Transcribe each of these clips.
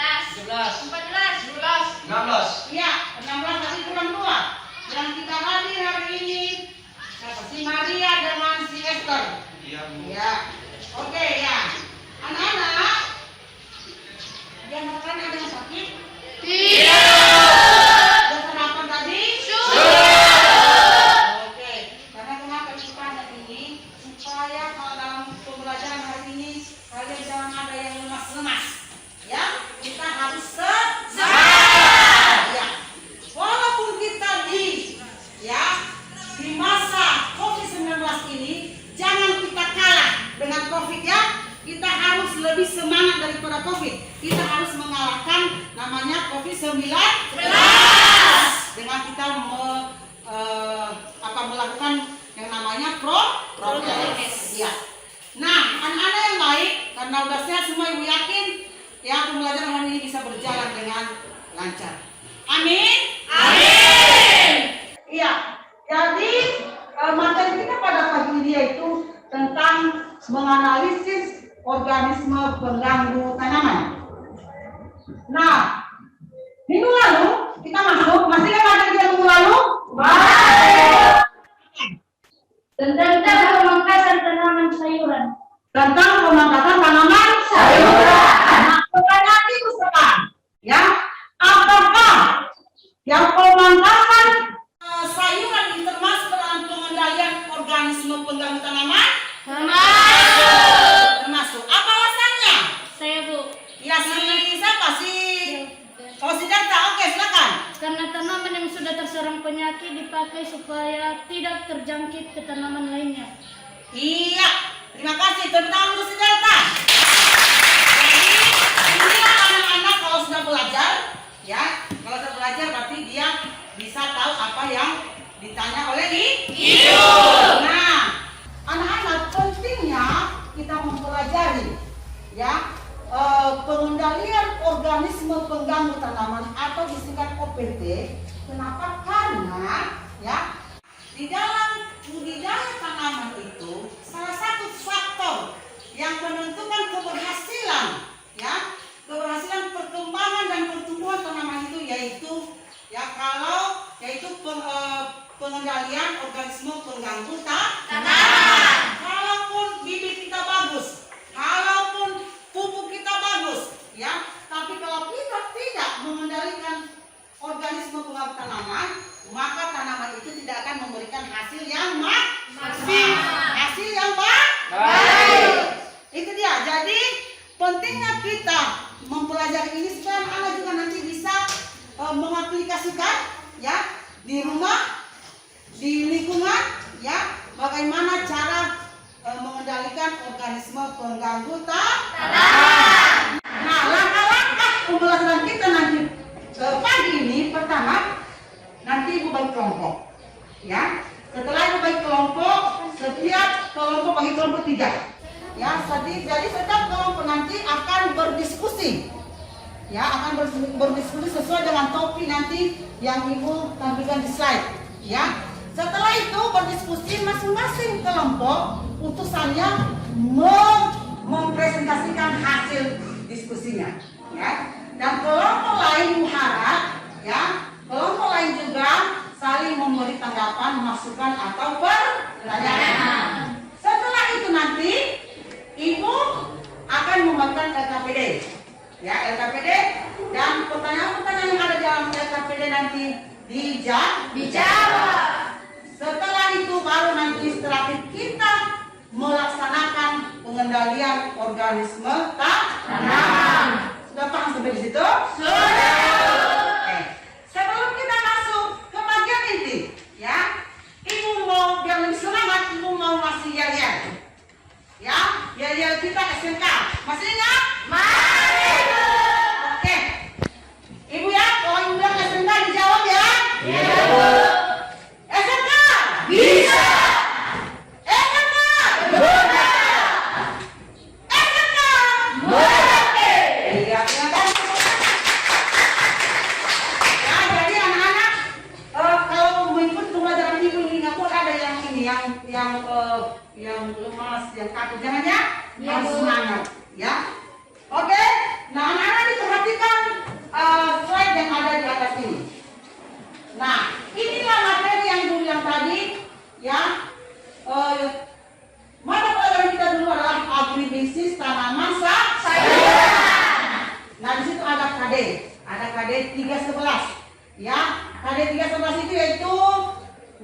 17, 14, 16. Iya, 16 hari kurang 2. Yang kita hadir hari ini siapa? Si Maria dengan si Esther. Iya, Bu. Ya, oke ya. Anak-anak, yang makan ada yang sakit? Sudah sarapan tadi? Oke, karena kenapa kita ada ini? Supaya kalau dalam pembelajaran hari ini kalian jangan ada yang lemas-lemas. Ya, kita harus semangat. Ya, walaupun kita di masa COVID-19 ini, jangan kita kalah dengan COVID ya. Kita harus lebih semangat daripada COVID. Kita harus mengalahkan namanya COVID-19 dengan kita melakukan yang namanya prokes. Ya. Nah, anak-anak yang baik, karena udah sehat semua, ibu yakin ya pembelajaran hari ini bisa berjalan dengan lancar. Amin. Amin. Iya. Jadi materi kita pada pagi ini yaitu tentang menganalisis organisme pengganggu tanaman. Nah, minggu lalu kita masih kan materi kita minggu lalu? Baik. tentang pemangkasan tanaman sayuran. Tentang pemangkasan tanaman sayuran. Nah, pertanyaan itu sekarang, ya, apakah yang pemangkasan sayuran ini termasuk dalam pengendalian organisme pengganggu tanaman? Termasuk. Apa alasannya? tidak terjangkit ke tanaman lainnya. Iya, terima kasih. Tepuk tangan untuk si Delta. Jadi inilah anak-anak kalau sudah belajar, ya. Kalau sudah belajar berarti dia bisa tahu apa yang ditanya oleh ibu. Nah, anak-anak pentingnya kita mempelajari, ya, pengendalian organisme pengganggu tanaman atau disingkat OPT. Kenapa? Karena, ya, di dalam budidaya tanaman itu salah satu faktor yang menentukan keberhasilan, ya, keberhasilan perkembangan dan pertumbuhan tanaman itu yaitu, ya, pengendalian organisme pengganggu tanaman. Kalaupun bibit kita bagus, kalaupun pupuk kita bagus, ya, tapi kalau kita tidak mengendalikan organisme pengganggu tanaman, maka tanaman itu tidak akan memberikan hasil yang maksimal, hasil yang baik. Itu dia. Jadi pentingnya kita mempelajari ini supaya anak juga nanti bisa mengaplikasikan, ya, di rumah, di lingkungan, ya, bagaimana cara mengendalikan organisme pengganggu tanaman. Nah, langkah-langkah pembelajaran kita nanti pagi ini, pertama nanti ibu bagi kelompok, ya. Setelah ibu bagi kelompok, setiap kelompok bagi kelompok 3, ya. Jadi setiap kelompok nanti akan berdiskusi, ya, akan berdiskusi sesuai dengan topik nanti yang ibu tampilkan di slide, ya. Setelah itu berdiskusi, masing-masing kelompok utusannya mempresentasikan hasil diskusinya, ya. Dan kelompok lain harap, ya, kelompok lain juga saling memberi tanggapan, masukan atau pertanyaan. Setelah itu nanti ibu akan membuatkan LKPD, ya, LKPD, dan pertanyaan-pertanyaan yang ada dalam LKPD nanti dijawab. Setelah itu baru nanti strategi kita melaksanakan pengendalian organisme tanaman. Sudah paham sampai di situ? Sudah. Sebelum kita masuk ke bagian inti, ya, ibu mau biar lebih semangat, ibu mau masih yel-yel, ya, yel-yel kita SMK. Masih ingat? Masih. Oke. Ibu, ya, kalau ibu bilang SMK dijawab, ya. Iya, Bu. SMK bisa. SMK bisa. SMK boleh. Iya, kan? Ya, jadi anak-anak kalau mengikuti pembelajaran ibu ini nggak boleh ada yang ini, yang lemas, yang kaku, jangan, ya. Harus semangat, ya. Oke. Nah, anak-anak diperhatikan slide yang ada di atas ini. Nah, inilah materi yang dulu yang tadi, ya. Mata pelajaran kita dulu adalah agribisnis tanaman sayuran. Nah, di situ ada KD 311, ya. KD 311 itu yaitu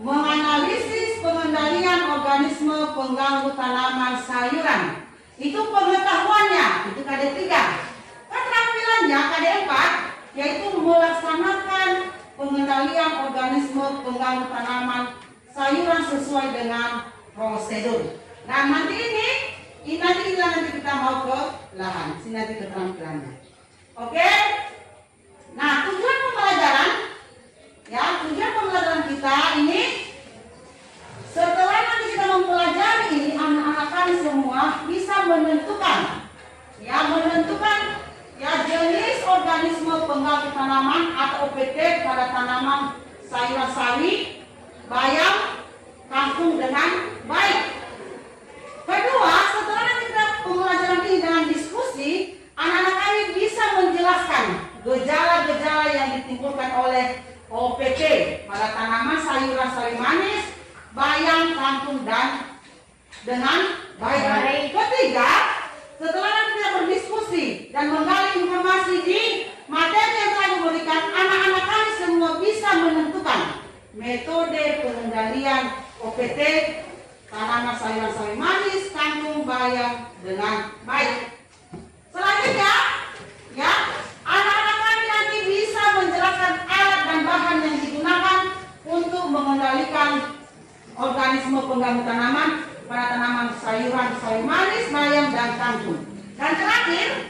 menganalisis pengendalian organisme pengganggu tanaman sayuran. Itu pengetahuannya, itu KD 3. Keterampilannya KD 4 yaitu melaksanakan pengendalian organisme pengganggu tanaman sayuran sesuai dengan prosedur. Nah, nanti nanti kita mau ke lahan. Sini nanti keterampilannya. Oke? Nah, tujuan pembelajaran, ya, tujuan pembelajaran kita ini setelah nanti kita mempelajari ini, anak-anak kami semua bisa menentukan jenis organisme pengganggu tanaman atau OPT pada tanaman sayuran sawi, bayam, kangkung dengan baik. Kedua, setelah nanti kita pembelajaran ini dengan diskusi, anak-anak kami bisa menjelaskan gejala-gejala yang ditimbulkan oleh OPT pada tanaman sayuran sawi manis, bayam, kangkung dan dengan baik. Ketiga, setelah nanti kita berdiskusi dan menggali informasi di materi yang telah diberikan, anak-anak kami semua bisa menentukan metode pengendalian OPT tanaman sayuran sawi manis, kangkung, bayam dengan baik. Selanjutnya, ya, anak-anak kami nanti bisa menjelaskan alat dan bahan yang digunakan untuk mengendalikan pengganggu tanaman pada tanaman sayuran, sayur manis, bayam, dan kangkung. Dan terakhir,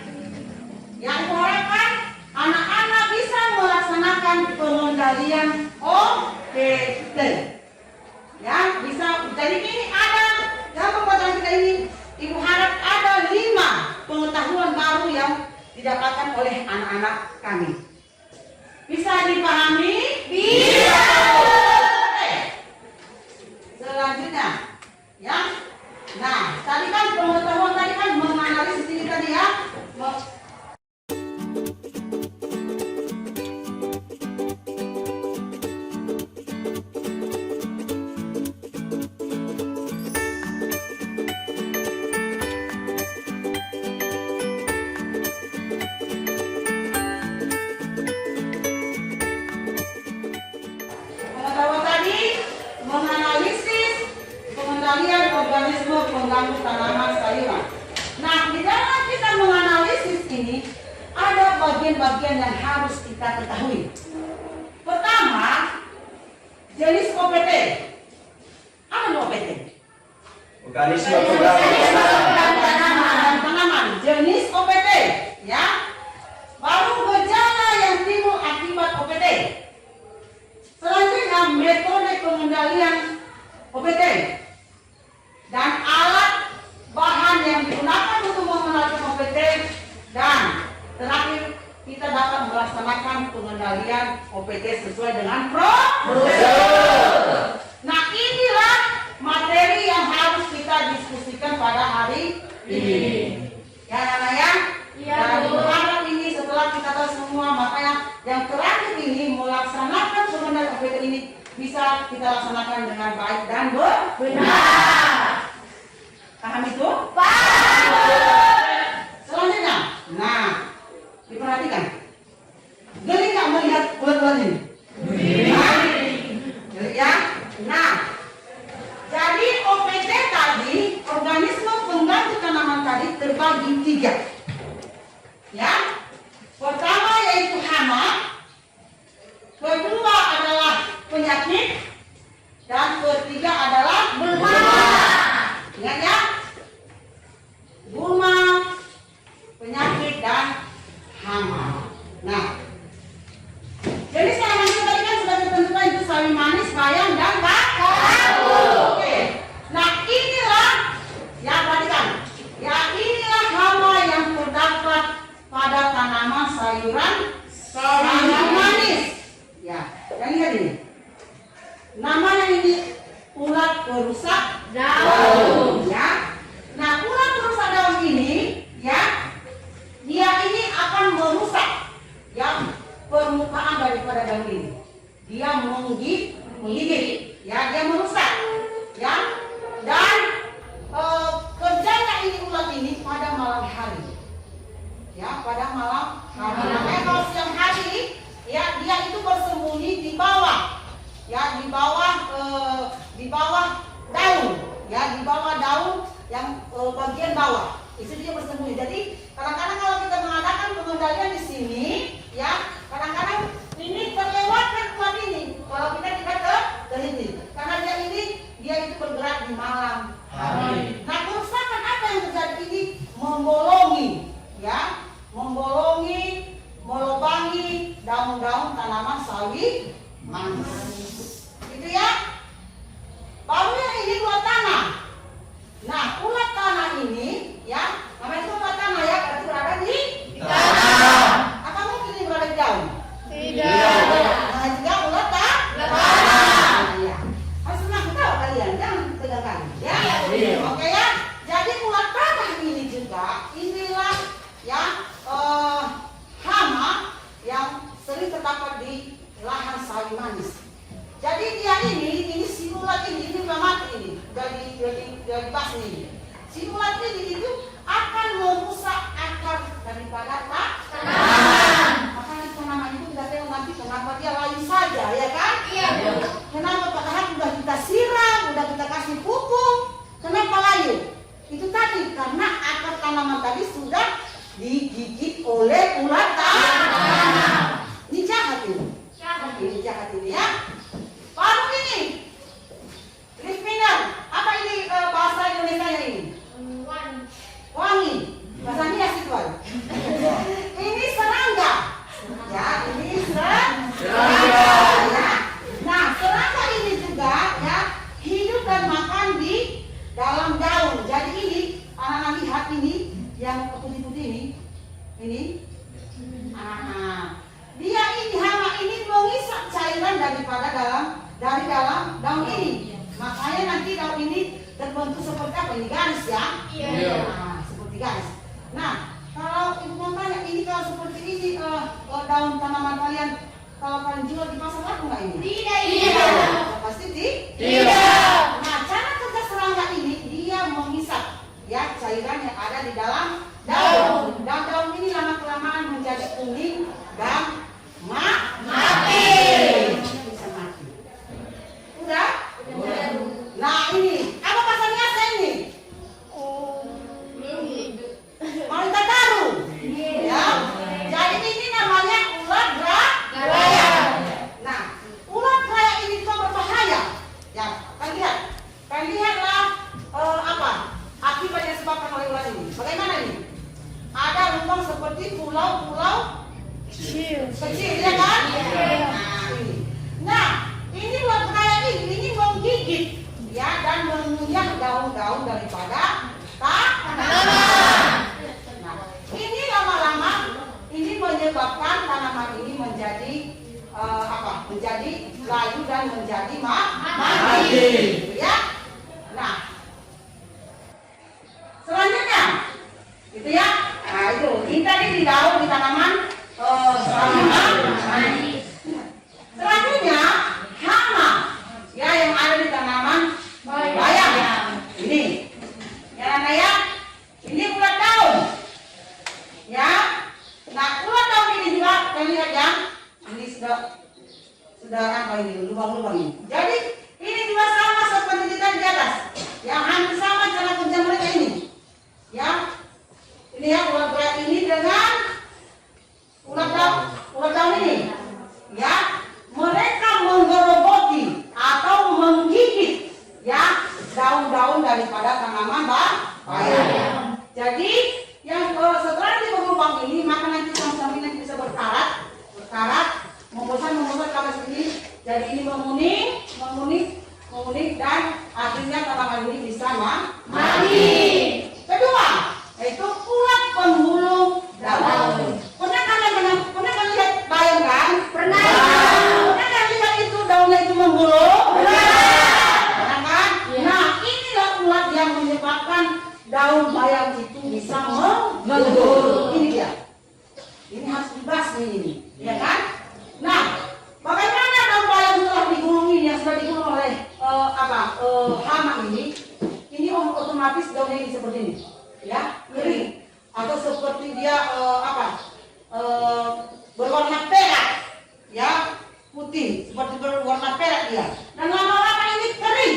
yang diharapkan anak-anak bisa melaksanakan pengendalian OPT. Ya, bisa. Jadi ini ada dalam pembelajaran kita ini, Ibu harap ada 5 pengetahuan baru yang didapatkan oleh anak-anak kami. Bisa dipahami? Bisa. Selanjutnya, ya. Nah, tadi kan pengetahuan tadi kan menganalisis ini tadi ya. Pengetahuan tadi menganalisis pengendalian organisme pengganggu tanaman sayuran. Nah, di dalam kita menganalisis ini ada bagian-bagian yang harus kita ketahui. Pertama, jenis OPT. Apa itu OPT? Organisme pengganggu tanaman. Jenis OPT, ya. Baru gejala yang timbul akibat OPT. Selanjutnya, metode pengendalian OPT dan alat bahan yang digunakan untuk mengendalikan OPT, dan terakhir kita dapat melaksanakan pengendalian OPT sesuai dengan prosedur. Nah, inilah materi yang harus kita diskusikan pada hari ini. Ya, Nana ya? Dan berharap ini setelah kita tahu semua, makanya yang terakhir ini melaksanakan pengendalian OPT ini bisa kita laksanakan dengan baik dan benar. Paham itu? Paham. Selanjutnya, nah, diperhatikan. Geli nggak melihat ulat-ulat ini? Geli ya? Nah, jadi OPT tadi, organisme pengganggu tanaman tadi terbagi 3. Ya, pertama yaitu hama, kedua adalah penyakit, dan ketiga adalah gulma. Ingat ya, gulma, penyakit, dan hama. Nah, jenis tanaman itu tadi kan sudah ditentukan, itu sayur manis, bayam, dan kangkung. Oke. Nah, inilah ya, perhatikan. Ya, inilah hama yang terdapat pada tanaman sayuran manis. Ya, yang lihat ini. Namanya ini ulat perusak daun. Ya. Nah, ulat perusak daun ini, ya, dia ini akan merusak ya permukaan daripada daun ini. Dia menggigit, ya, dia merusak, ya. Dan kerjanya ini ulat ini pada malam hari. Ya, pada malam hari. Makanya kalau siang hari, ya, dia itu bersembunyi di bawah, ya, di bawah daun, ya, di bawah daun yang bagian bawah. Itu dia bersembunyi. Jadi kadang-kadang kalau kita mengadakan pengendalian di sini, ya, kadang-kadang ini terlewatkan ulat ini kalau kita tidak teliti. Karena dia itu bergerak di malam hari. Nah, kerusakan apa yang terjadi ini? Membolongi, ya, melubangi daun-daun tanaman sawi manis. Gitu ya. Baru yang ini ulat tanah. Nah, ulat tanah ini, ya, namanya itu ulat tanah ya, berarti berada di tanah. Apa mungkin ini berada di daun? Tidak. Nah, juga ulat tanah. Ya. Harus senang tahu kalian, jangan tegakkan, ya. Oke ya. Jadi ulat tanah ini juga, inilah ya hama yang sering terdapat di lahan sawi manis. Jadi dia ini si ulat ini sudah mati ini, dari basmi ini. Si ulat ini itu akan merusak akar daripada tanaman. Makanya tanaman itu kita tengok nanti kenapa dia layu saja, ya kan? Iya. Kenapa padahal sudah kita siram, sudah kita kasih pupuk, kenapa layu? Itu tadi karena akar tanaman tadi sudah digigit oleh ulat tanah. Ini jahat ini. Ini jahat ini ya. Baru ini, leaf miner. dalam daun. Jadi ini anak-anak lihat ini yang putih-putih ini. Dia ini hama ini mengisap cairan dari dalam daun ini. Makanya nanti daun ini terbentuk seperti apa? Ini garis ya? Iya. Nah, seperti garis. Nah, kalau ibu mau tanya ini kalau seperti ini daun tanaman kalian kalau kalian jual di pasar laku nggak ini? Tidak. Pasti Tidak. Nah, cara kerja serangga ini dia mengisap ya cairan yang ada di dalam daun. Dan daun ini lama kelamaan menjadi kuning dan mati. Bisa mati. Udah? Nah ini apa pasarnya ini? Mau kita taruh? Ya. Jadi ini namanya ulat raya. Nah, ulat raya ini juga berbahaya. Ya, kan lihatlah apa akibat yang disebabkan oleh ulat ini. Bagaimana ini? Ada lubang seperti pulau-pulau kecil, ya kan? Nah, ini ulat raya ini menggigit, ya, dan mengunyah daun-daun daripada tanaman. Nah, ini lama-lama ini menyebabkan tanaman ini menjadi menjadi layu dan menjadi mati. Ya. Nah, selanjutnya, gitu ya. Nah itu, ini tadi di daun di tanaman selanjutnya hama, ya yang ada di tanaman bayam. Ini, ya ya. Ini ulat daun, ya. Nah ulat daun ini juga kalian lihat ya. Ini sudah apa ini lubang-lubang ini. Jadi ini juga sama seperti di atas, yang hampir sama cara kerja mereka ini, ya. Ini ya ulat ini dengan ulat daun ini, ya. Mereka menggerogoti atau menggigit, ya, daun-daun daripada tanaman bayam. Jadi yang setelah di ini maka nanti sama-sama nanti bisa berkarat, membosan kalau segini. Jadi ini menguning dan akhirnya tanaman ini bisa mati. Kedua, yaitu ulat penghulu daun. Pernah kalian lihat bayam kan? Pernah kalian lihat itu daunnya itu menghulu? Pernah kan? Nah, inilah ulat yang menyebabkan daun bayam itu bisa menghulu. Ini dia. Ini harus dibasmi ini, ya kan? Nah, bagaimana daun bayam setelah digulung ini yang sudah digulung oleh hama ini otomatis daunnya ini seperti ini, ya, kering atau seperti dia berwarna perak, ya, putih seperti berwarna perak dia. Dan lama-lama ini kering,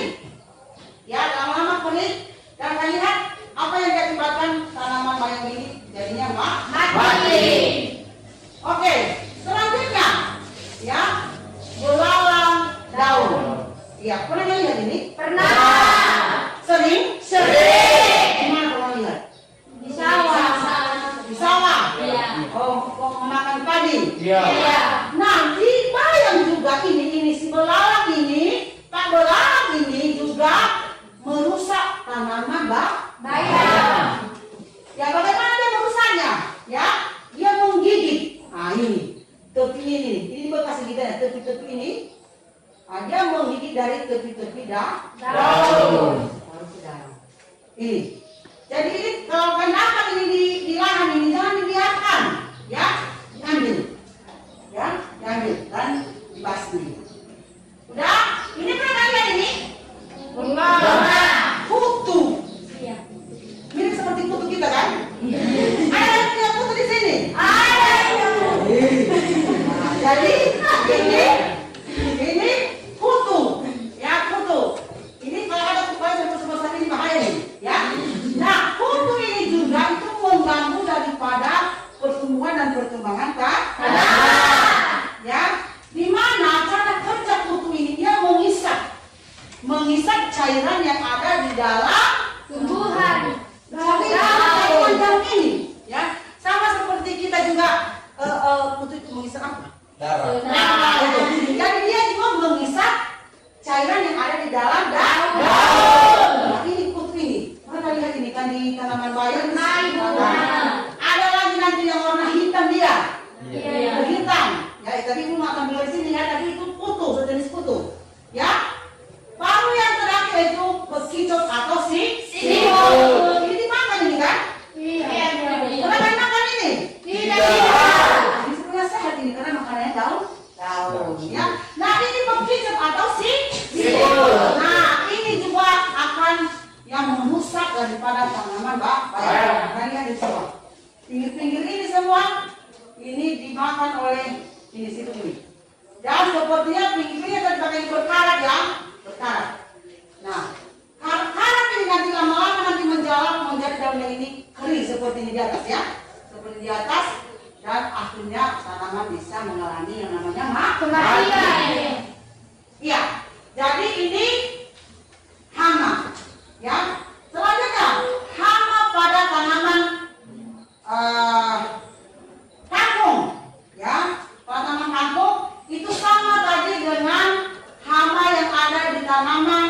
ya, lama-lama kering dan kalian lihat apa yang diakibatkan tanaman bayam ini jadinya mati. Oke, selanjutnya, ya, belalang daun. Ya, pernah lihat ini? Pernah. Sering? Di mana pernah lihat? Di sawah. Di sawah. Iya. Makan padi. Iya. Nah, di bayam juga ini si belalang ini, Pak belalang ini juga merusak tanaman bayam. Ya, bagaimana dia merusaknya? Ya, dia menggigit. Nah, ini tepi ini bekas kita tepi-tepi ini. Dia menggigit dari tepi-tepi daun. Ini. Jadi ini kalau kenapa ini di lahan ini jangan dibiarkan, ya, diambil, ya, diambil dan dibasmi. Udah, ini pernah lihat ini? Kutu. Mirip seperti kutu kita kan? Ada yang punya kutu di sini? Ada. Nah, jadi ini kutu, ya, kutu. Ini kalau ada kutu sebesar ini bahaya nih, ya. Nah, kutu ini juga itu mengganggu daripada pertumbuhan dan perkembangan tanaman, ya. Di mana cara kerja kutu ini dia mengisap cairan yang ada di dalam tumbuhan. Daun ini, ya, sama seperti kita juga kutu itu mengisap apa? Darah. Nah, itu. Jadi dia juga mengisap cairan yang ada di dalam daun. Nah, ini kutu bekicot atau siput. Ini dimakan ini kan? Iya. Pernah kalian makan ini? Tidak. Ini sebenarnya sehat ini karena makanannya daun. Ya. Nah ini bekicot atau siput. Nah ini juga akan yang merusak daripada tanaman bayam. Kalian di semua. Pinggir-pinggir ini semua ini dimakan oleh ini siput ini. Dan sepertinya pinggirnya tadi pakai berkarat ya, berkarat. Nah, karat ini nanti lama-lama nanti menjalar menjadi daunnya ini kering seperti ini di atas ya, seperti di atas dan akhirnya tanaman bisa mengalami yang namanya Kematian. Iya. Jadi ini hama, ya. Selanjutnya hama pada tanaman kangkung, ya. Pada tanaman kangkung itu sama tadi dengan hama yang ada di tanaman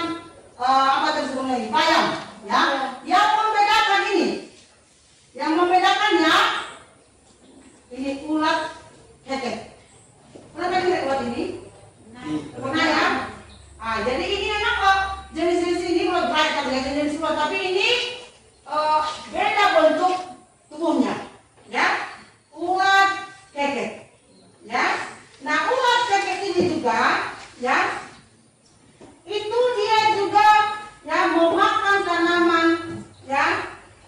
apa tadi sebelumnya ini bayam, ya. Yang membedakan ini, yang membedakannya ini ulat kekek. Pernah lihat ulat ini? Pernah ya? Ah, jadi ini memang jenis-jenis ini ulat bright kan ya, jenis ulat, tapi ini beda bentuk tubuhnya, ya. Ulat kekek, ya. Nah, ulat kekek ini juga, ya, itu dia juga ya memakan tanaman, ya,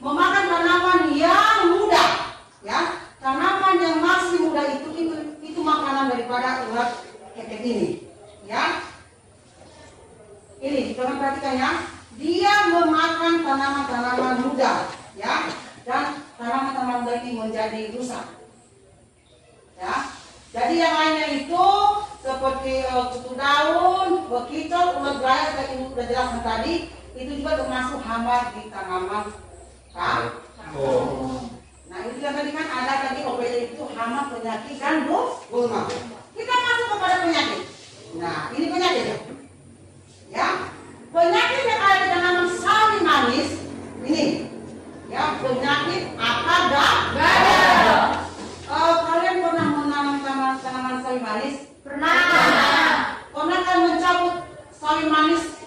memakan tanaman yang muda, ya, tanaman yang masih muda itu makanan daripada ulat kekek ini, ya. Ini teman perhatikan ya, dia memakan tanaman-tanaman muda, ya, dan tanaman-tanaman muda ini menjadi rusak, ya. Jadi yang lainnya itu seperti kutu daun, bekicot, ulat buaya seperti yang sudah jelaskan tadi, itu juga termasuk hama di tanaman kangkung. Nah itu yang tadi kan ada tadi OPD itu hama, penyakit dan gulma. Kita masuk kepada penyakit. Nah ini penyakitnya, ya. Penyakit yang ada di tanaman sawi manis ini, ya, penyakit akar gada. Kalian pernah menanam tanaman sawi manis? Pernah. Pernah kan mencabut sawi manis?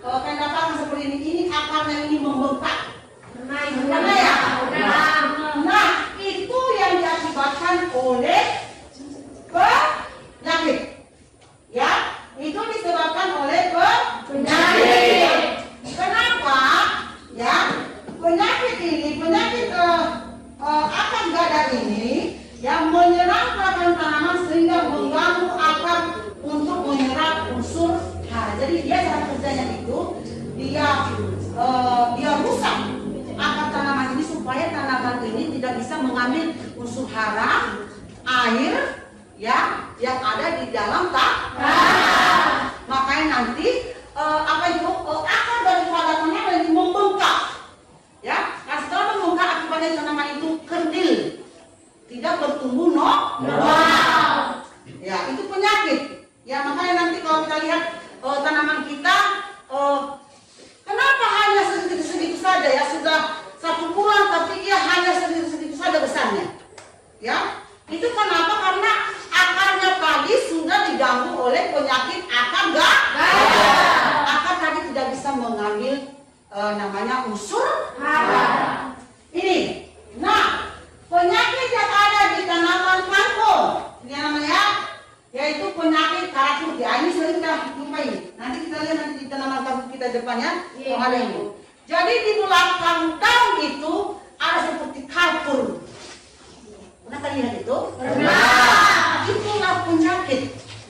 Kalau kalian dapatkan seperti ini akarnya ini membengkak. Pernah ya? Nah, itu yang diakibatkan oleh penyakit. Ya, itu disebabkan oleh penyakit. Kenapa? Ya, penyakit ini, penyakit akar gada ini yang menyerang tanaman sehingga mengganggu akar untuk menyerap unsur hara. Jadi dia cara kerjanya itu dia rusak akar tanaman ini supaya tanaman ini tidak bisa mengambil unsur hara, air, ya, yang ada di dalam tanah. Makanya nanti akar daripada tanaman ini membengkak, ya. Nah setelah membengkak akibatnya tanaman itu kerdil, tidak bertumbuh normal. Ya, itu penyakit. Ya, makanya nanti kalau kita lihat tanaman kita kenapa hanya segitu-segitu saja ya, sudah 1 bulan tapi dia hanya segitu-segitu saja besarnya. Ya. Itu kenapa? Karena akarnya tadi sudah diganggu oleh penyakit akar gada. Akar tadi tidak bisa mengambil namanya unsur hara. Ini. Nah, penyakit yang ada di tanaman kangkung, ini namanya yaitu penyakit karat putih. Ini sering kita jumpai. Nanti kita lihat nanti di tanaman kangkung kita depannya ada ini. Jadi di belakang daun itu ada seperti kapur. Pernah kalian lihat itu? Pernah. Itulah penyakit,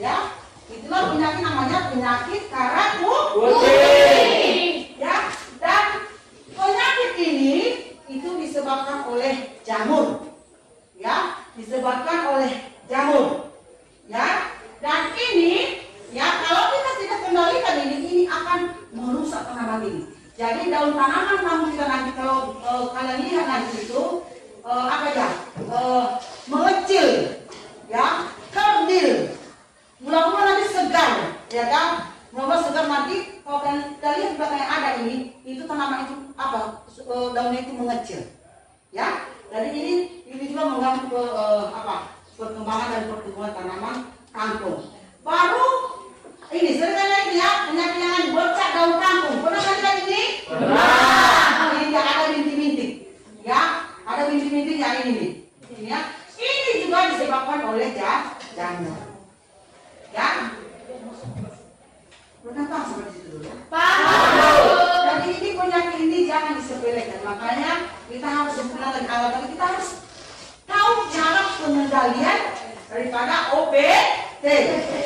ya. Itulah penyakit namanya penyakit karat putih. Ya. Dan penyakit ini itu disebabkan oleh jamur, ya, disebabkan oleh jamur, ya. Dan ini, ya, kalau kita tidak kendalikan ini akan merusak tanaman ini. Jadi daun tanaman kamu kita nanti kalau kalian lihat nanti itu apa ya, mengecil, ya, kerdil, mula-mula nanti segar, ya kan? Mula-mula segar nanti kalau kita lihat di belakang yang ada ini, itu tanaman itu apa? Daunnya itu mengecil, ya. Jadi ini juga mengganggu perkembangan dan pertumbuhan tanaman kangkung. Baru Ini sering kali ya penyakit yang bocah daun kangkung. Pernah kali lihat ini? Pernah. Ini dia ada bintik-bintik. Ya, ada bintik-bintik yang ini nih. Ini ya. Ini juga disebabkan oleh jamur. Ya. Pernah tahu seperti itu dulu? Jadi ini penyakit ini jangan disepelekan. Makanya kita harus sebenarnya dari awal tadi kita harus tahu cara pengendalian daripada OPT.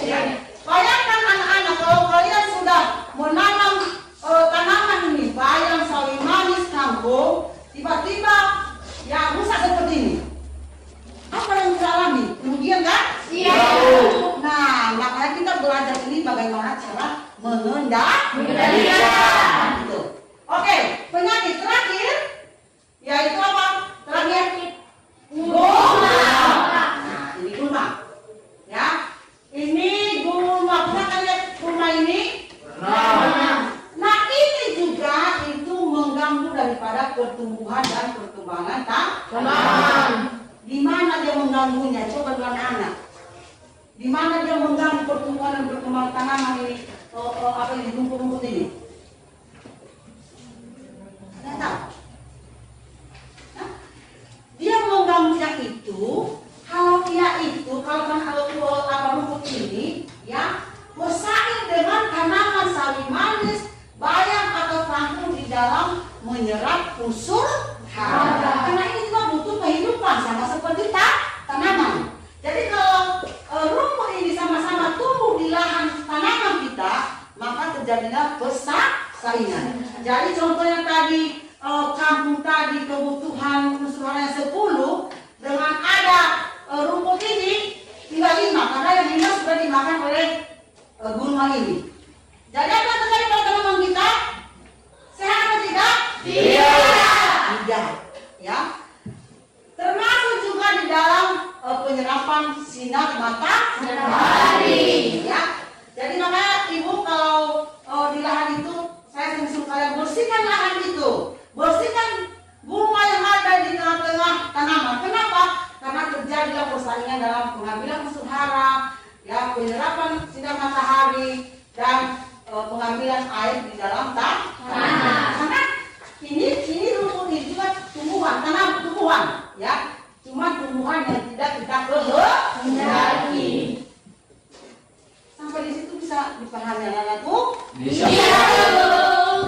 Ya. Bayangkan anak-anak kalau kalian sudah menanam tanaman ini, bayam, sawi manis, kangkung, tiba-tiba ya rusak seperti ini. Apa yang kita alami? Kemudian kan? Iya. Nah, makanya kita belajar ini bagaimana cara mengendalikan. Gitu. Oke, penyakit terakhir yaitu apa? Terakhir gulma. Nah, ini gulma. Ya. Ini gulma. Pernah kalian lihat gulma ini? Nah, ini juga itu mengganggu daripada pertumbuhan dan perkembangan tanaman. Di mana dia mengganggunya? Coba dua anak. Di mana dia mengganggu pertumbuhan dan perkembangan tanaman ini? Apa ini rumput-rumput ini? Tidak tahu. Nah, dia mengganggunya itu kalau rumput ini ya bersaing dengan tanaman sawi manis, bayam atau kangkung di dalam menyerap unsur hara. Karena ini juga butuh kehidupan sama seperti tanaman. Jadi kalau rumput ini sama-sama tumbuh di lahan tanaman kita, maka terjadilah persaingan. Jadi contohnya tadi kangkung tadi kebutuhan unsur haranya 10, dengan ada rumput ini tinggal 5 karena yang 5 sudah dimakan oleh gulma ini. Jadi apa yang terjadi pada tanaman kita? Sehat atau tidak? Tidak. Ya. Termasuk juga di dalam penyerapan sinar matahari. Ya. Jadi makanya ibu kalau di lahan itu saya suruh kalian bersihkan lahan itu, bersihkan gulma yang ada di tengah-tengah tanaman. Kenapa? Karena terjadilah persaingan dalam pengambilan unsur hara, ya, penyerapan sinar matahari dan pengambilan air di dalam tanah. Karena ini rumput ini juga tumbuhan, ya, cuma tumbuhan yang tidak kita kehendaki. Sampai di situ bisa dipahami anak-anakku? Bisa.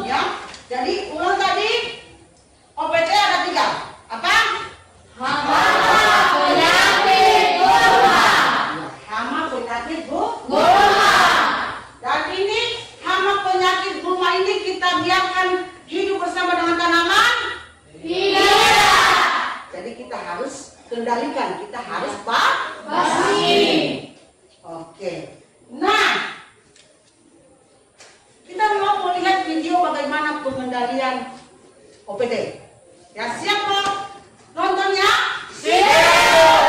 Ya, jadi ulang tadi OPT ada 3. Apa? Hama, penyakit gulma. Hama, penyakit gulma. Dan ini hama penyakit gulma ini kita biarkan hidup bersama dengan tanaman? Tidak. Jadi kita harus kendalikan, kita harus batasi. Oke. Nah, kita mau melihat video bagaimana pengendalian OPT. Ya, siap kok nontonnya? Siap.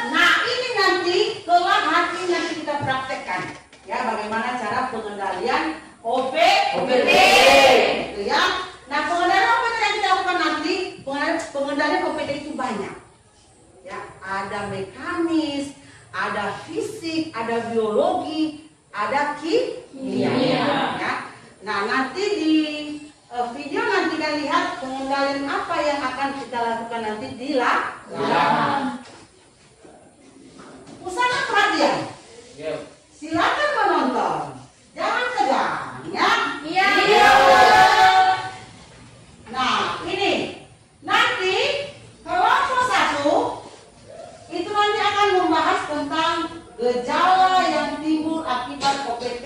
Nah, ini nanti kelak nanti kita praktekkan. Ya, bagaimana cara pengendalian OPT. Gitu ya. Nah, pengendalian OPT yang kita lakukan nanti, pengendalian OPT itu banyak. Ya, ada mekanis, ada fisik, ada biologi, ada kimia. Ya. Nah, nanti di video nanti kita lihat pengendalian apa yang akan kita lakukan nanti di lapangan. Usahakan perhatian. Silakan menonton. Jangan tegang, ya. Iya. Nah, ini nanti kelompok 1 itu nanti akan membahas tentang gejala yang timbul akibat OPT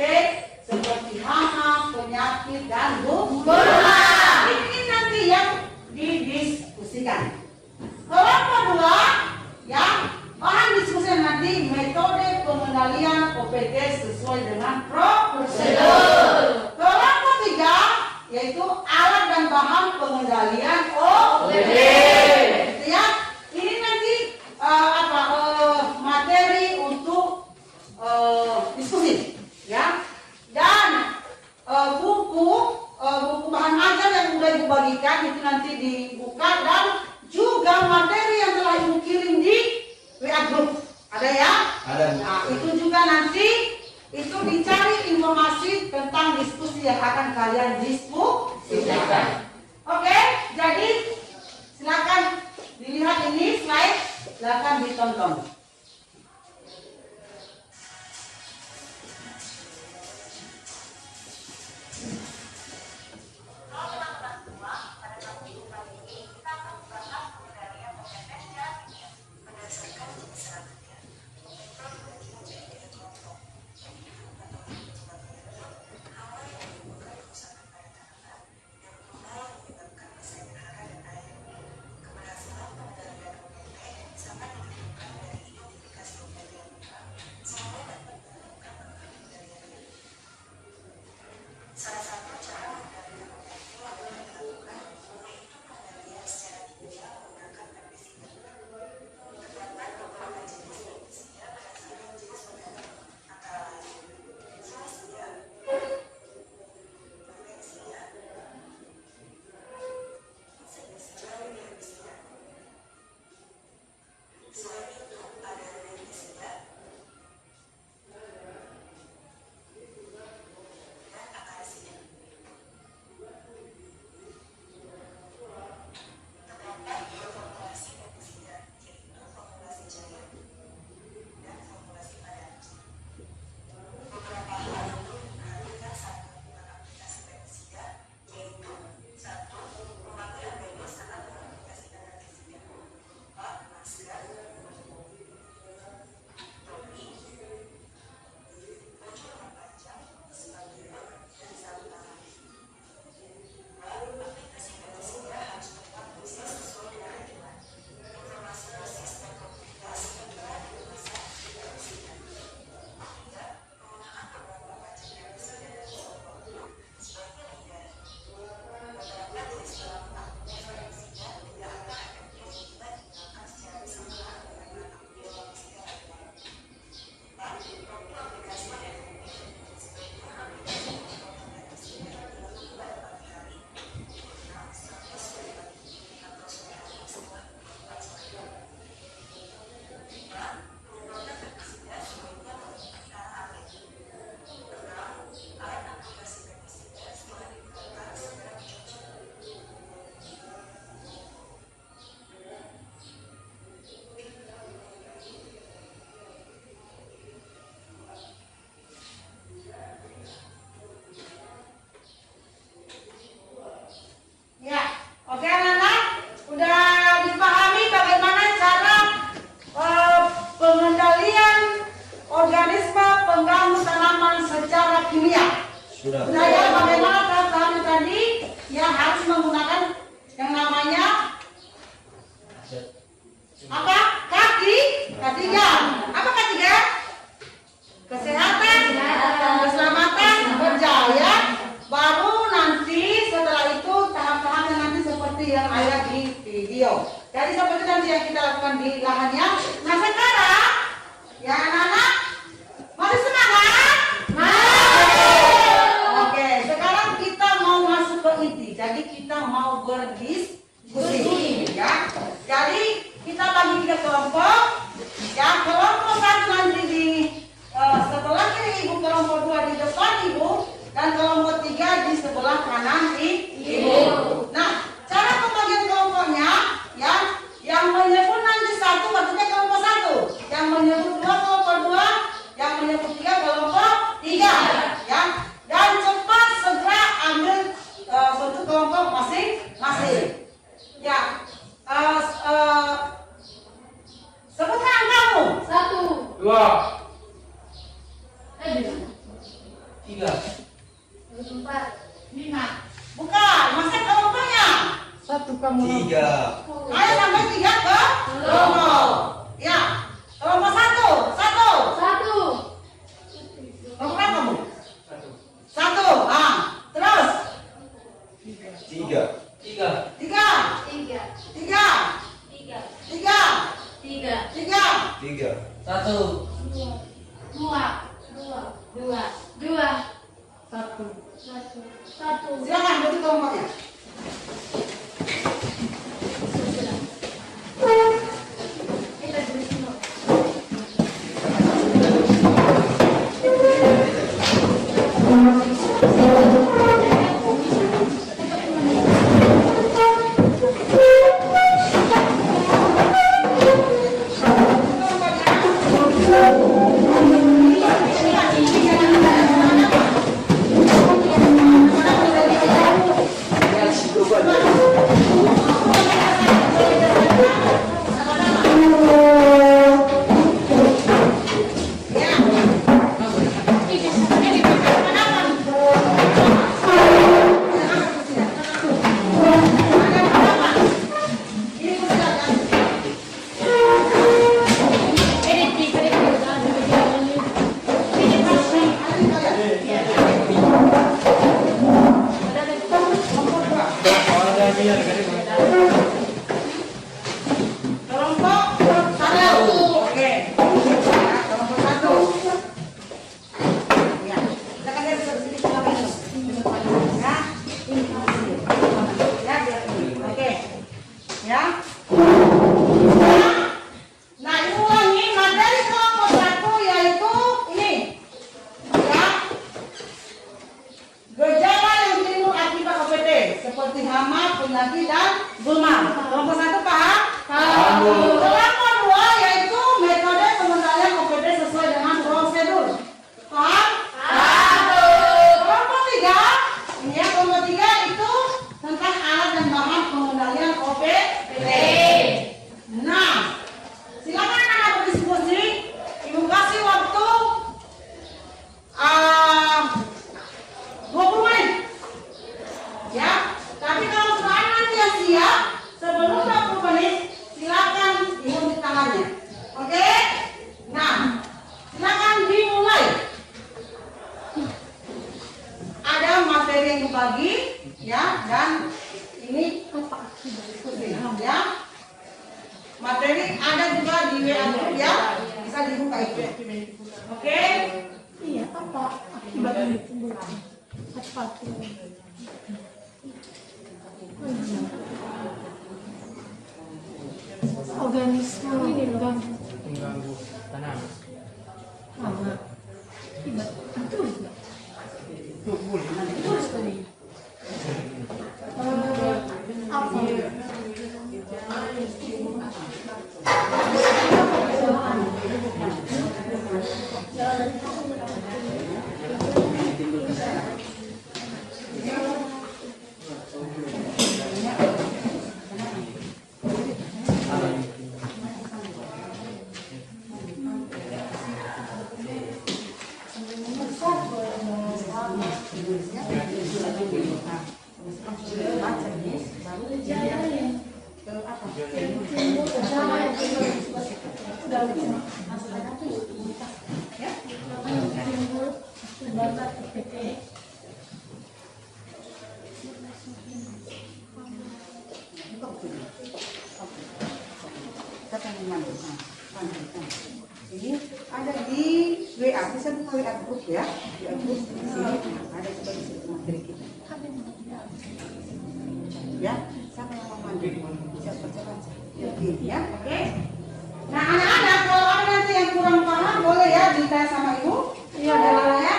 seperti hama, penyakit, dan gulma. Ini nanti yang didiskusikan. Kelompok 2, ya, bahan diskusi nanti metode pengendalian OPT sesuai dengan prosedur. Kelompok 3 yaitu alat dan bahan pengendalian OPT. Ya, ini nanti materi untuk diskusi, ya. Dan buku bahan ajar yang sudah ibu bagikan itu nanti dibuka, dan juga materi yang telah ibu kirim di WA group. Ada ya? Ada. Nah, itu juga nanti itu dicari informasi tentang diskusi yang akan kalian diskusikan. Oke, jadi silakan dilihat ini slide, silakan ditonton. Sudah. Saya bagaimana kami tadi yang harus menggunakan yang namanya apa? Ketiga. Apa ketiga? Kesehatan, keselamatan, berjaya. Baru nanti setelah itu tahap-tahapnya nanti seperti yang ada di video. Jadi seperti nanti yang kita lakukan di lahannya. Nah sekarang, ya anak-anak, masih semangat? Oke, sekarang kita mau masuk ke inti. Jadi kita mau berdiskusi, ya. Jadi kita bagi 3 kelompok. Ya, kelompok 1 nanti di sebelah kiri ibu, kelompok 2 di depan ibu, dan kelompok 3 di sebelah kanan ibu. Nah, cara pembagian kelompoknya, ya, yang menyebut nanti 1 maksudnya kelompok 1, yang menyebut 2 kelompok 2, yang menyebut 3 kelompok 3, ya. Dan cepat segera ambil satu kelompok masing-masing. Ya, sebutkan angkamu. 1, 2, 3, 3, 4, 5. Bukan, masa kelompoknya. 3. Ayo sampai 3 ke kelompok. Ya, kelompok 1. Kelompok berapa kamu? 1. Ah, terus 3. 3. 1. 1. Silakan bentuk kelompoknya. Kita dulu semua. Kelompok satu. Oke. Ya, kelompok satu. Ya. Kita kasih sedikit lagi. Ya. Ya, biar ini. Oke. Ya. Nah, ini ulangi materi kelompok satu yaitu ini. Ya. Gejala yang timbul akibat OPD seperti hama, penyakit dan gulma. Kelompok satu paham? Paham. Kelompok dua yaitu metode pengendalian OPD sesuai dengan prosedur. Paham? Paham. Kelompok tiga, ini ya kelompok tiga itu tentang alat dan bahan pengendalian OPD. Nah, silakan anak berdiskusi. Ibu kasih waktu 20 menit. Ya, tapi kalau soal nanti yang siap sebelum 20 menit silakan ibu di tangannya. Oke? Nah, silakan dimulai. Ada materi yang dibagi ya dan ini ya. Materi ada juga di WA group ya. Bisa dibuka itu. Oke? Iya, apa akibat yang ditimbulkan? Apa? Organisme ini mengganggu tanam. hama. Akibat itu juga. Terus tadi. Apa? Ini ada di WA, bisa buka WA group ya. WA group di sini ada sebagai situ materi kita. Ya, siapa yang mau mandi? Bisa baca-baca. Ya, oke. Nah, anak-anak kalau ada nanti yang kurang paham boleh ya ditanya sama ibu. Iya, boleh ya.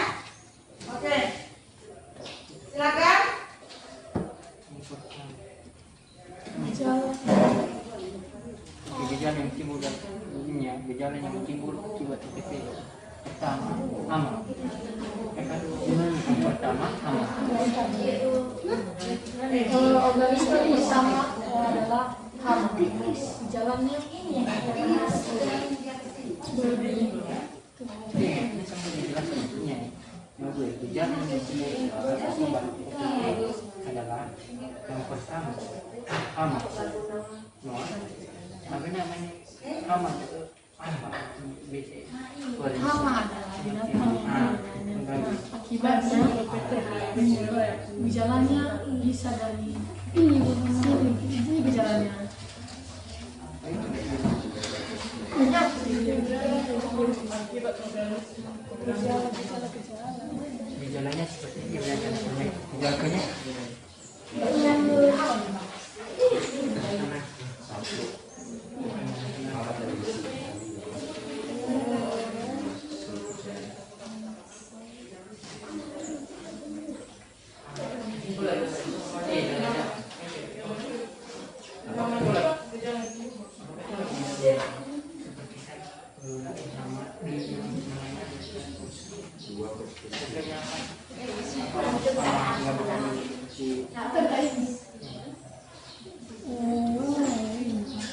Oke. Silakan. Gejala yang timbul dan gejala yang timbul akibat OPD. Pertama, hama. Yang pertama, hama. Organisme pertama adalah hama. Jalannya Ini sama dijelaskan intinya. Yang kedua, gejala yang timbul akibat OPD adalah yang pertama, hama. Apa namanya? Hama itu apa? hama adalah binatang akibatnya gejalanya bisa dari ini gejalanya Gejalanya seperti ini, gejalanya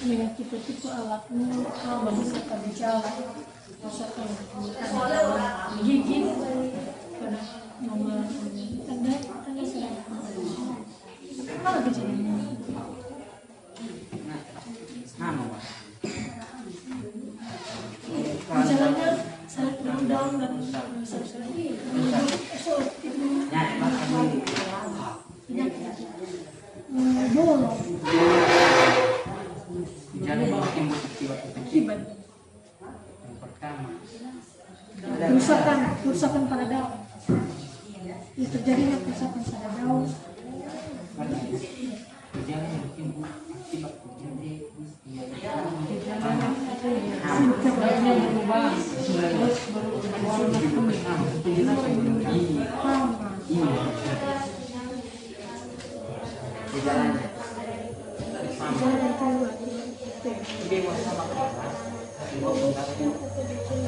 dengan tipe-tipe alatnya beserta gejala misalkan gigi pada nomor tanda serang apa gejalanya gejalanya sangat down dan bolong. Gejala yang timbul akibat Akibat yang pertama kerusakan pada daun. Ya, terjadinya kerusakan pada daun. gejala yang timbul akibat terjadi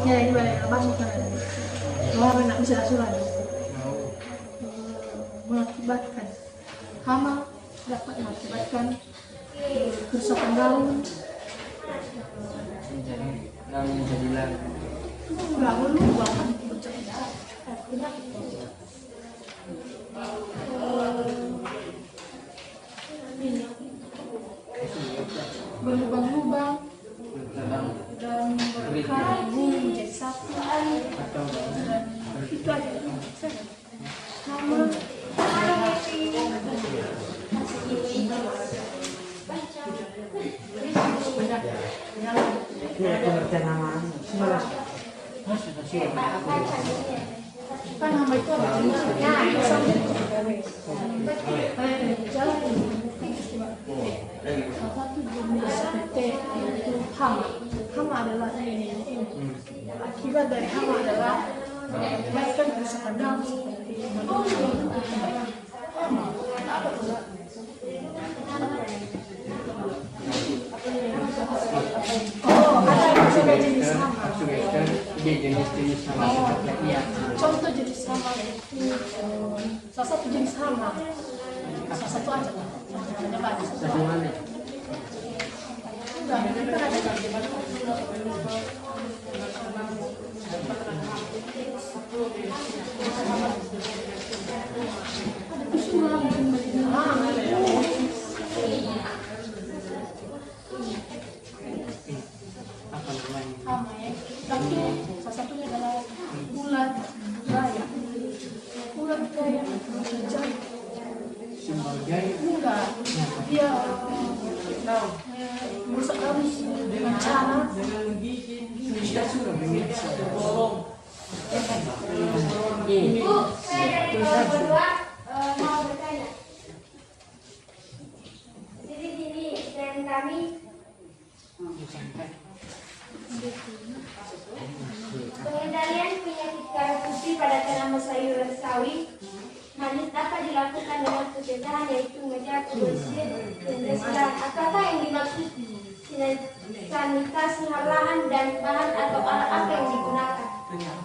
ya ini balik abang bukan mau enak bisa surat mengakibatkan hama, dapat mengakibatkan kerusakan daun. daun menjadi layu. Enggak berlubang berlubang-lubang dan berkabung menjadi satu Atau dan itu aja sama kan hama itu ada sampai jalan salah satu jenis seperti itu hama. Hama adalah ini. Akibat dari hama adalah mengakibatkan kerusakan daun seperti ada jenis hama. Dia jenis-jenis sama seperti ya. Contoh jenis hama itu salah satu jenis hama. Salah satu aja. Ada banyak. Bagaimana? Enggak, kan ada Apa namanya? hama ya. Tapi salah satunya adalah ulat raya. Ulat raya terjadi. Sebagai Enggak, dia merusak daun dengan cara kita sudah memeriksa. Bu, saya dari bawah berdua mau bertanya. Jadi sini dan kami pengendalian penyakit karang putih pada tanaman sayuran sawit manis dapat dilakukan dengan pencegahan yaitu menjaga kebersihan dan kebersihan. Apakah yang dimaksud sanitasi lahan dan bahan atau alat apa yang digunakan?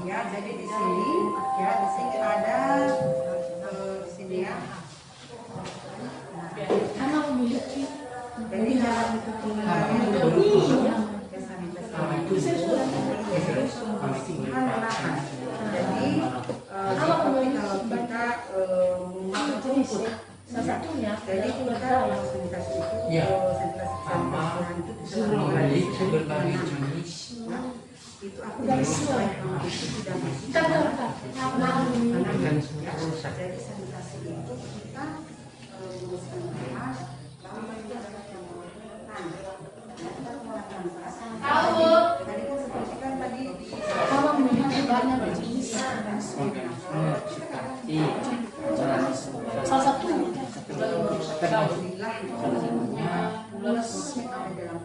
Ya, jadi di sini ada di sini ya. karena memiliki Jadi cara itu Jadi kalau kita jenis salah satunya jadi kita sanitasi itu Ya. sanitasi itu Memiliki berbagai jenis itu aku sesuai itu tidak masuk. kita menggunakan organisme rusak. Jadi sanitasi itu kita menguruskan kamar, lalu itu adalah pengelolaan. Kita pengelolaan Tahu, Bu. tadi kan seperti kan tadi di hama memiliki banyak jenis. Organisme seperti Salah satunya salah satunya ada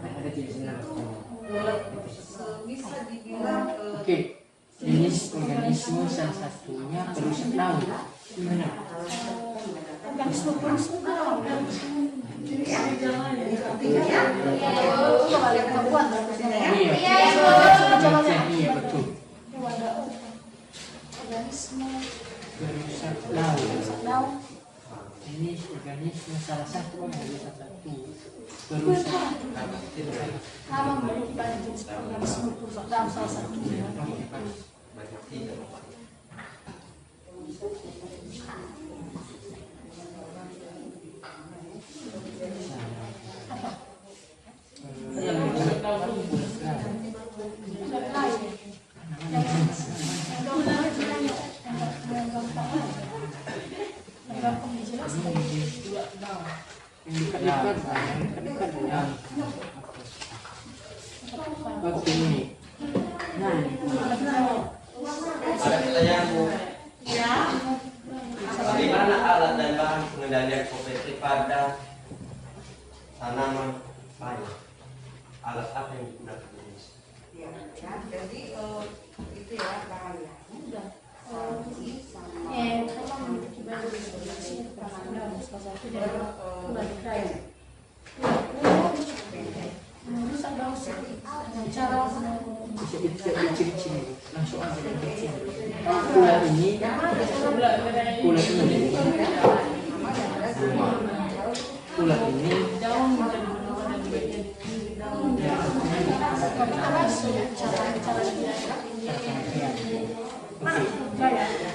ada di sini. bisa dibilang Oke, jenis organisme salah satunya perusak daun. Gimana? organisme perusak daun. Jenis gejalanya. Iya, iya betul. Organisme Perusak daun. daun. Jenis organisme salah satu perusak Hama memiliki banyak jenis organisme perusak daun salah satunya. Yang dekat-dekat, yang oke ini. Nah, Ada pertanyaan Bu. Ya. Bagaimana alat dan bahan pengendalian OPT pada tanaman padi? Alat apa yang digunakan ini? Ya, jadi itu ya bahannya. bisa diciri-ciri langsung aja diciri. Ular ini, ular ini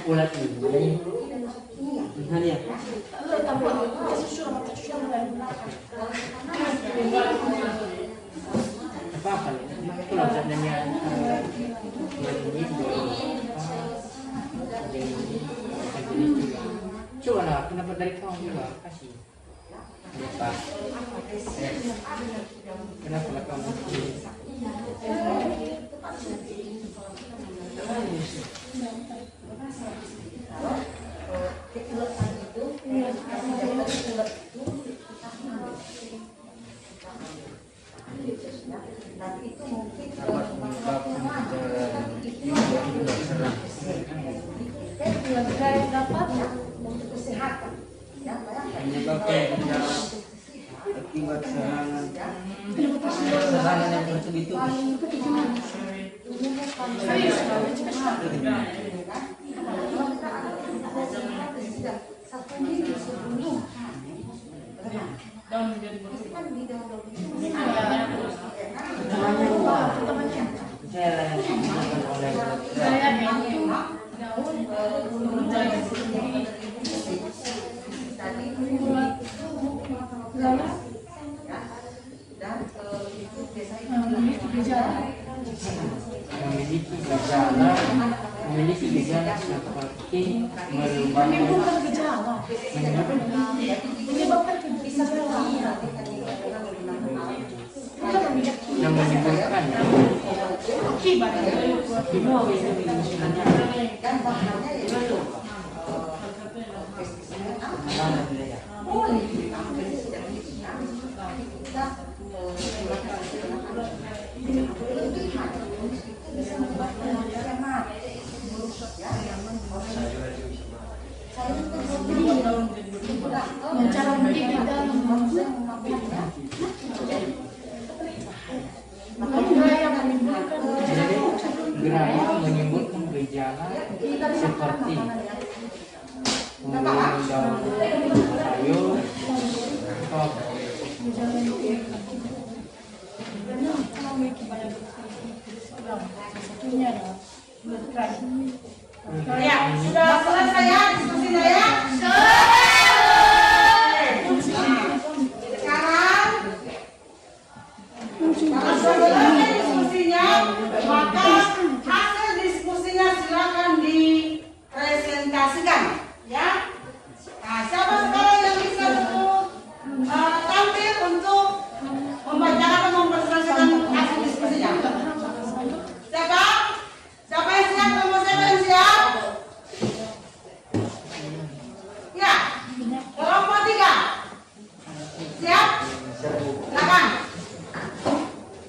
ulat ini nah lihat apa kalau seandainya ulat ini coba lah kenapa dari kamu juga kasih apa kenapa lah kamu Nanti itu mungkin dapat untuk kesehatan. Ya, menyebabkan gejala akibat serangan yang bertubi-tubi. satu minggu sebelum daun menjadi kan di daun dan itu biasanya memiliki gejala seperti menimbulkan gejala menyebabkan yang menimbulkan akibat dan bahannya itu boleh diambil sejak itu ya. Kita berlebihan itu bisa menyebabkan manusia mati. Ya, saya itu cara mendidik dalam memakannya. yang menimbulkan jadi geraya menimbulkan gejala seperti daun sayur Ya, sudah selesai ya diskusinya ya. Sekarang kalau sudah selesai diskusinya, maka hasil diskusinya silakan dipresentasikan ya. Nah, siapa sekarang yang bisa tampil untuk membacakan atau mempresentasikan hasil diskusinya? Siapa? Siapa yang siap? Nomor siapa yang siap? Ya, kelompok 3. Siap? Silakan.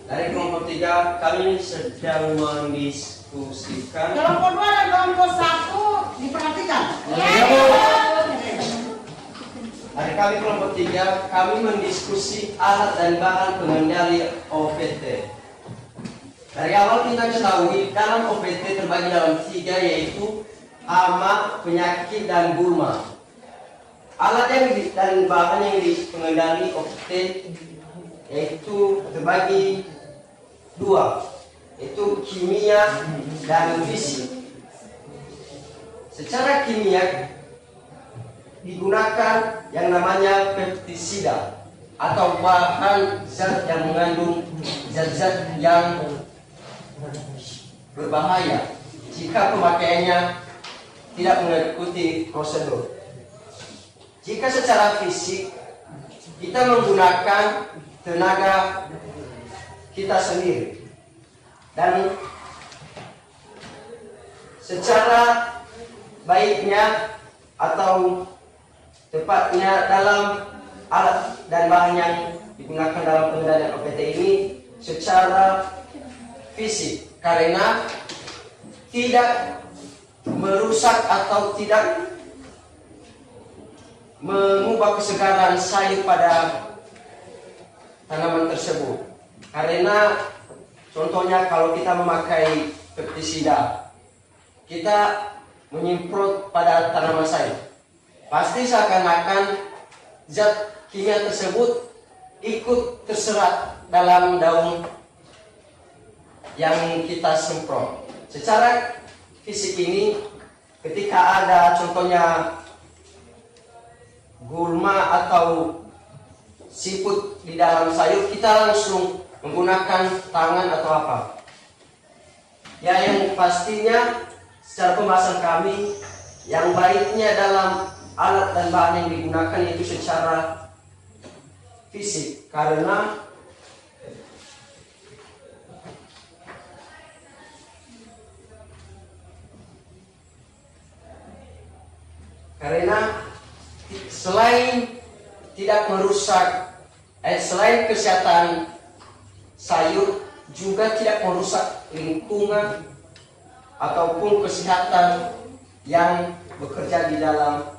Dari kelompok 3 kami sedang mendiskusikan. Kelompok 2 dan kelompok 1 diperhatikan. Dari kami kelompok 3 kami mendiskusi alat dan bahan pengendali OPT. Dari awal kita ketahui dalam OPT terbagi dalam 3 yaitu hama, penyakit, dan gulma. Alat dan bahan yang pengendali OPT yaitu terbagi 2, yaitu kimia dan fisik. Secara kimia digunakan yang namanya pestisida atau bahan zat yang mengandung zat-zat yang berbahaya jika pemakaiannya tidak mengikuti prosedur. Jika secara fisik kita menggunakan tenaga kita sendiri dan secara baiknya atau tepatnya dalam alat dan bahan yang digunakan dalam pengendalian OPT ini secara fisik, karena tidak merusak atau tidak mengubah kesegaran sayur pada tanaman tersebut. Karena contohnya kalau kita memakai pestisida, kita menyemprot pada tanaman sayur, pasti seakan-akan zat kimia tersebut ikut terserat dalam daun yang kita semprot. Secara fisik ini, ketika ada contohnya gulma atau siput di dalam sayur, kita langsung menggunakan tangan atau apa. Ya, yang pastinya secara pembahasan kami, yang baiknya dalam alat dan bahan yang digunakan itu secara fisik, karena selain tidak merusak, selain kesehatan sayur, juga tidak merusak lingkungan ataupun kesehatan yang bekerja di dalam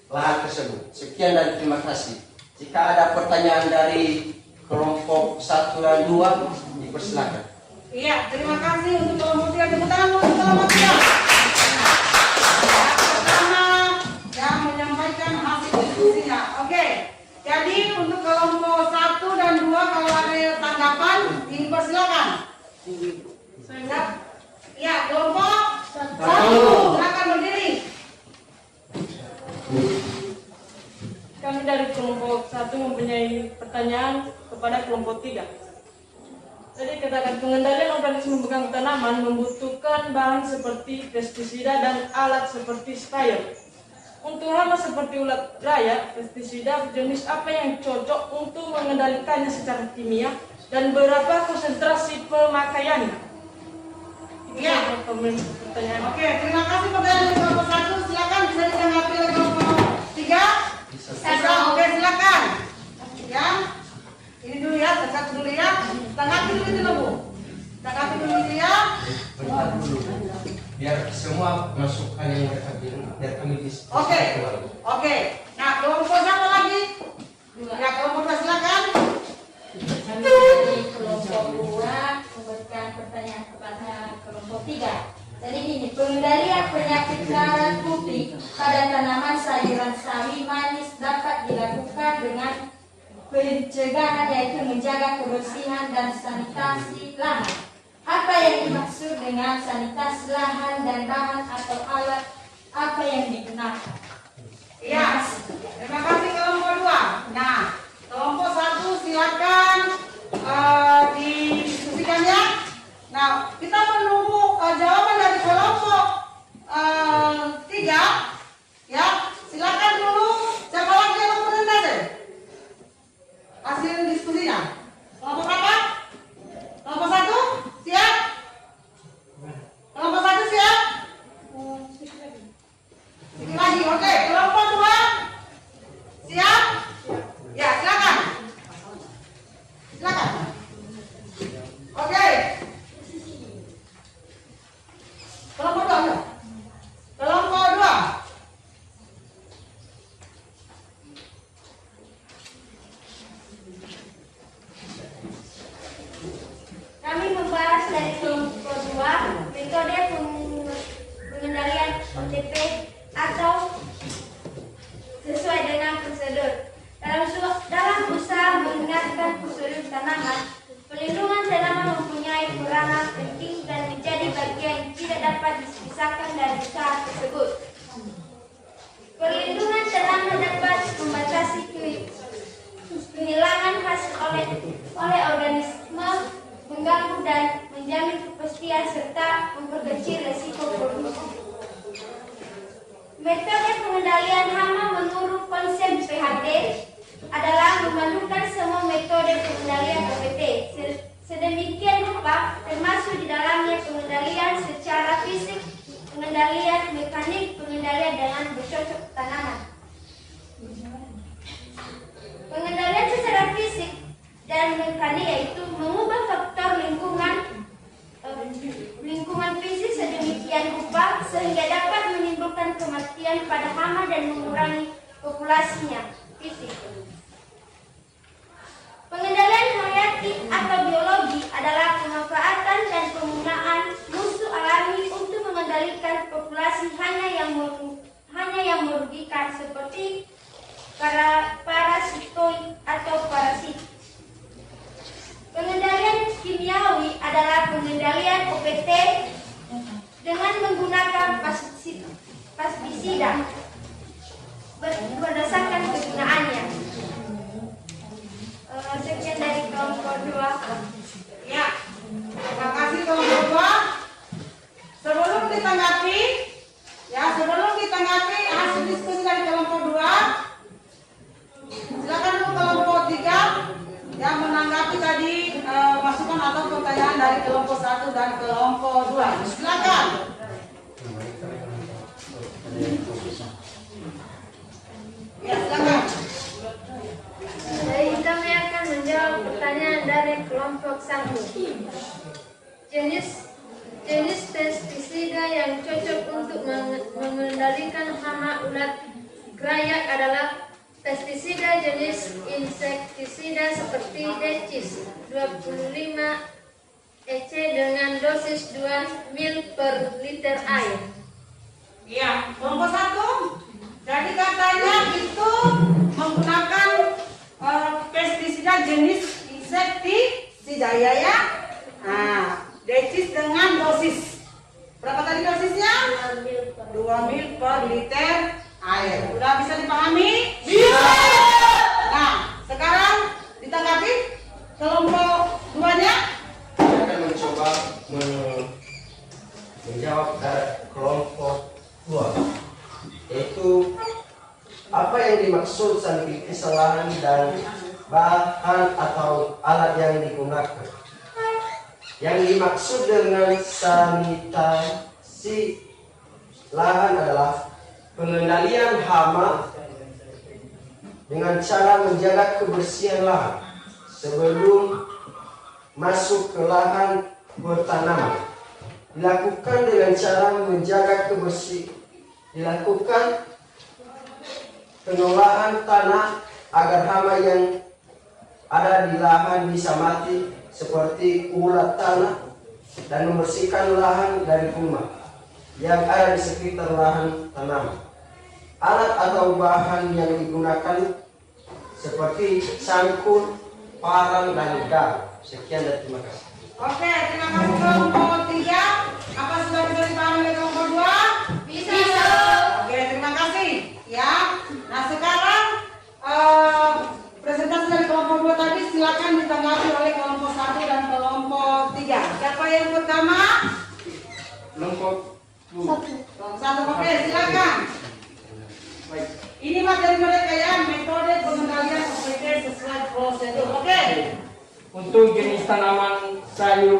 lahan tersebut. Sekian dan terima kasih. Jika ada pertanyaan dari kelompok 1 dan 2, dipersilakan. Iya, terima kasih untuk kelompok 3. Tepuk tangan untuk kelompok 3. Pertama yang menyampaikan hasil diskusinya. Oke, jadi untuk kelompok 1 dan 2 kalau ada tanggapan, dipersilakan. Siap? Ya, kelompok 1, silakan berdiri. Kami dari kelompok 1 mempunyai pertanyaan kepada kelompok 3. Jadi katakan pengendalian organisme pegang tanaman membutuhkan bahan seperti pestisida dan alat seperti sprayer. Untuk hama seperti ulat raya, pestisida jenis apa yang cocok untuk mengendalikannya secara kimia dan berapa konsentrasi pemakaiannya? Iya. Pertanyaan. Oke, terima kasih pertanyaan dari kelompok 1. Silakan bisa ditanggapi oleh kelompok 3. Bisa. Oke, silakan. Ya. Ini dulu ya, satu dulu ya. Tanggapi dulu itu Bu. Tanggapi dulu itu ya. Bentar dulu, biar semua masukan yang mereka bilang, biar kami diskusi. Oke. Nah, kelompok siapa lagi? Ya, kelompok 2 silakan. Kami dari kelompok 2 memberikan pertanyaan kepada kelompok 3. Jadi ini pengendalian penyakit karat putih pada tanaman sayuran sawi manis dapat dilakukan dengan pencegahan, yaitu menjaga kebersihan dan sanitasi lahan. Apa yang dimaksud dengan sanitasi lahan dan bahan atau alat apa yang digunakan? Iya. Terima kasih kelompok 2. Nah, kelompok 1 silakan didiskusikan ya. Nah, kita menunggu jawaban dari kelompok 3 ya. Silakan dulu. Siapa lagi yang mau bertanya? Hasil diskusinya. Kelompok berapa? Kelompok 1 siap? Kelompok 1 siap? Sedikit lagi. Oke, kelompok 2 siap? Ya, silakan. Silakan. Oke. Kelompok 2 ya? Kelompok 2. Kami membahas dari kelompok 2 metode pengendalian OTP atau sesuai dengan prosedur. Dalam usaha mengingatkan prosedur tanaman, pelindungan tanaman mempunyai peranan penting dan menjadi bagian yang tidak dapat dipisahkan dari usaha tersebut. Perlindungan tanaman dapat membatasi kehilangan hasil oleh organisme, mengganggu dan menjamin kepastian serta memperkecil resiko produksi. Metode pengendalian hama menurut konsep PHD metode pengendalian OPT. Sedemikian rupa termasuk di dalamnya pengendalian secara fisik, pengendalian mekanik, pengendalian dengan bercocok tanaman. Pengendalian secara fisik dan mekanik yaitu mengubah faktor lingkungan fisik sedemikian rupa sehingga dapat menimbulkan kematian pada hama dan mengurangi populasinya fisik. Pengendalian hayati atau biologi adalah pemanfaatan dan penggunaan musuh alami untuk mengendalikan populasi hanya yang merugikan seperti parasitoid atau parasit. Pengendalian kimiawi adalah pengendalian OPT dengan menggunakan pestisida berdasarkan kegunaannya. Sekian dari kelompok 2. Ya, terima kasih kelompok 2. Sebelum ditanggapi hasil diskusi dari kelompok 2, silakan dulu kelompok 3 yang menanggapi tadi masukan atau pertanyaan dari kelompok 1 dan kelompok 2. Silakan. Ya, silakan. Jadi kami akan menjawab pertanyaan dari kelompok 1. Jenis pestisida yang cocok untuk mengendalikan hama ulat gerayak adalah pestisida jenis insektisida seperti decis 25 EC dengan dosis 2 ml per liter air. Iya, kelompok 1. Jadi katanya itu menggunakan pestisida jenis insektisida ya. Nah, decis dengan dosis berapa tadi dosisnya? 2 ml per liter air. Udah bisa dipahami? Bisa. Nah, sekarang ditanggapi kelompok 2-nya. Saya akan mencoba menjawab dari kelompok 2, yaitu apa yang dimaksud sanitasi lahan dan bahan atau alat yang digunakan. Yang dimaksud dengan sanitasi lahan adalah pengendalian hama dengan cara menjaga kebersihan lahan sebelum masuk ke lahan bertanaman. Dilakukan dengan cara menjaga kebersihan, dilakukan pengolahan tanah agar hama yang ada di lahan bisa mati seperti ulat tanah dan membersihkan lahan dari kuman yang ada di sekitar lahan tanaman. Alat atau bahan yang digunakan seperti cangkul, parang, dan garpu. Sekian dan terima kasih. Oke, terima kasih kelompok 3. Apa sudah bisa dipahami oleh kelompok 2? Bisa. Oke, terima kasih. Ya. Nah, sekarang presentasi dari kelompok 2 tadi silakan ditanggapi oleh kelompok 1 dan kelompok 3. Siapa yang pertama? Kelompok 2. Kelompok 1. Oke, silakan. Baik. Ini materi mereka ya, metode pengendalian OPT sesuai prosedur. Oke. Untuk jenis tanaman sayur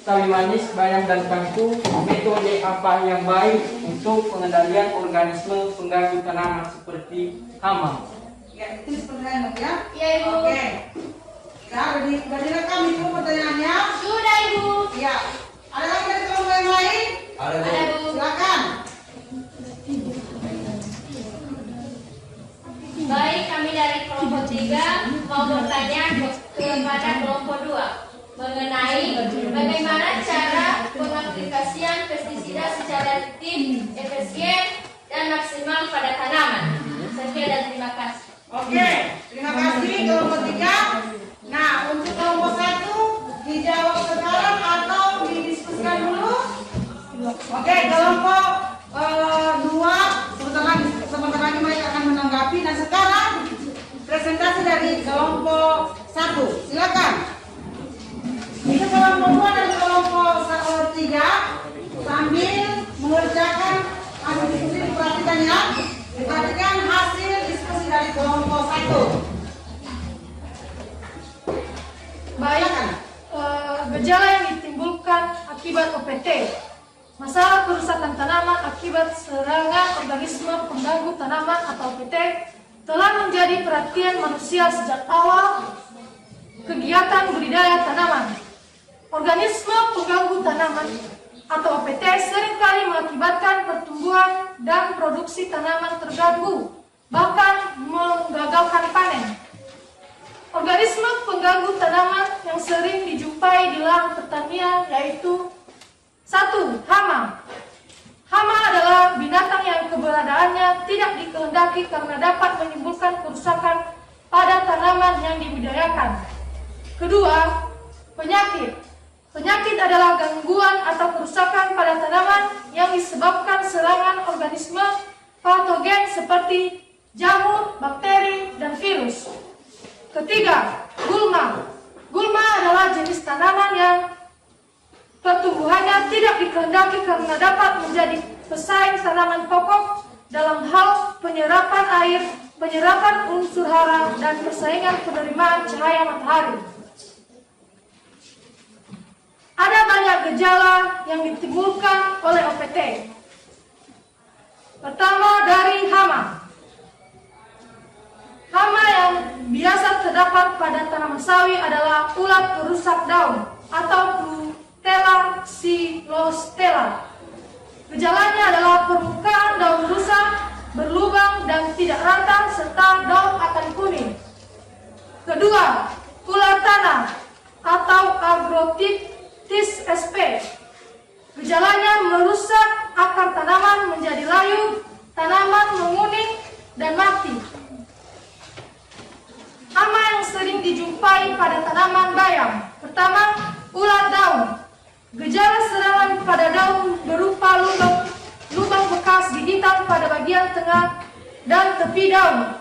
sawi manis, bayam, dan kangkung, metode apa yang baik untuk pengendalian organisme pengganggu tanaman seperti hama? Ya, itu pertanyaan ya. Ya, Ibu. Oke. Ya, udah direkam itu pertanyaannya. Sudah, Ibu. Ya. Ada lagi dari kelompok yang lain? Ada Ada, Bu. Silakan. Baik, kami dari kelompok 3 mau bertanya kepada kelompok 2 mengenai bagaimana cara pengaplikasian pestisida secara efektif, efisien, dan maksimal pada tanaman. Sekian dan terima kasih. Oke, terima kasih kelompok 3. Nah, untuk kelompok 1 dijawab sekarang atau didiskusikan dulu? Oke, kelompok 2 sebentar lagi mereka akan menanggapi. Nah, sekarang presentasi dari kelompok 1. Silakan. Ini kelompok 2 dan kelompok 3 sambil mengerjakan hasil diskusi, diperhatikan ya. Diperhatikan hasil diskusi dari kelompok 1. akibat OPT. Masalah kerusakan tanaman akibat serangan organisme pengganggu tanaman atau OPT telah menjadi perhatian manusia sejak awal kegiatan budidaya tanaman. Organisme pengganggu tanaman atau OPT seringkali mengakibatkan pertumbuhan dan produksi tanaman terganggu, bahkan menggagalkan panen. Organisme pengganggu tanaman yang sering dijumpai di lahan pertanian yaitu 1. Hama. Hama adalah binatang yang keberadaannya tidak dikehendaki karena dapat menimbulkan kerusakan pada tanaman yang dibudidayakan. Kedua, penyakit. Penyakit adalah gangguan atau kerusakan pada tanaman yang disebabkan serangan organisme patogen seperti jamur, bakteri, dan virus. Ketiga, gulma. Gulma adalah jenis tanaman yang pertumbuhannya tidak dikehendaki karena dapat menjadi pesaing tanaman pokok dalam hal penyerapan air, penyerapan unsur hara, dan persaingan penerimaan cahaya matahari. Ada banyak gejala yang ditimbulkan oleh OPT. Pertama, dari hama. Hama yang biasa terdapat pada tanaman sawi adalah ulat perusak daun atau Prutella xylostella. Gejalanya adalah permukaan daun rusak, berlubang dan tidak rata serta daun akan kuning. Kedua, ulat tanah atau Agroctis sp. Gejalanya merusak akar tanaman menjadi layu, tanaman menguning dan mati. Hama yang sering dijumpai pada tanaman bayam. Pertama, ulat daun. Gejala serangan pada daun berupa lubang bekas gigitan pada bagian tengah dan tepi daun.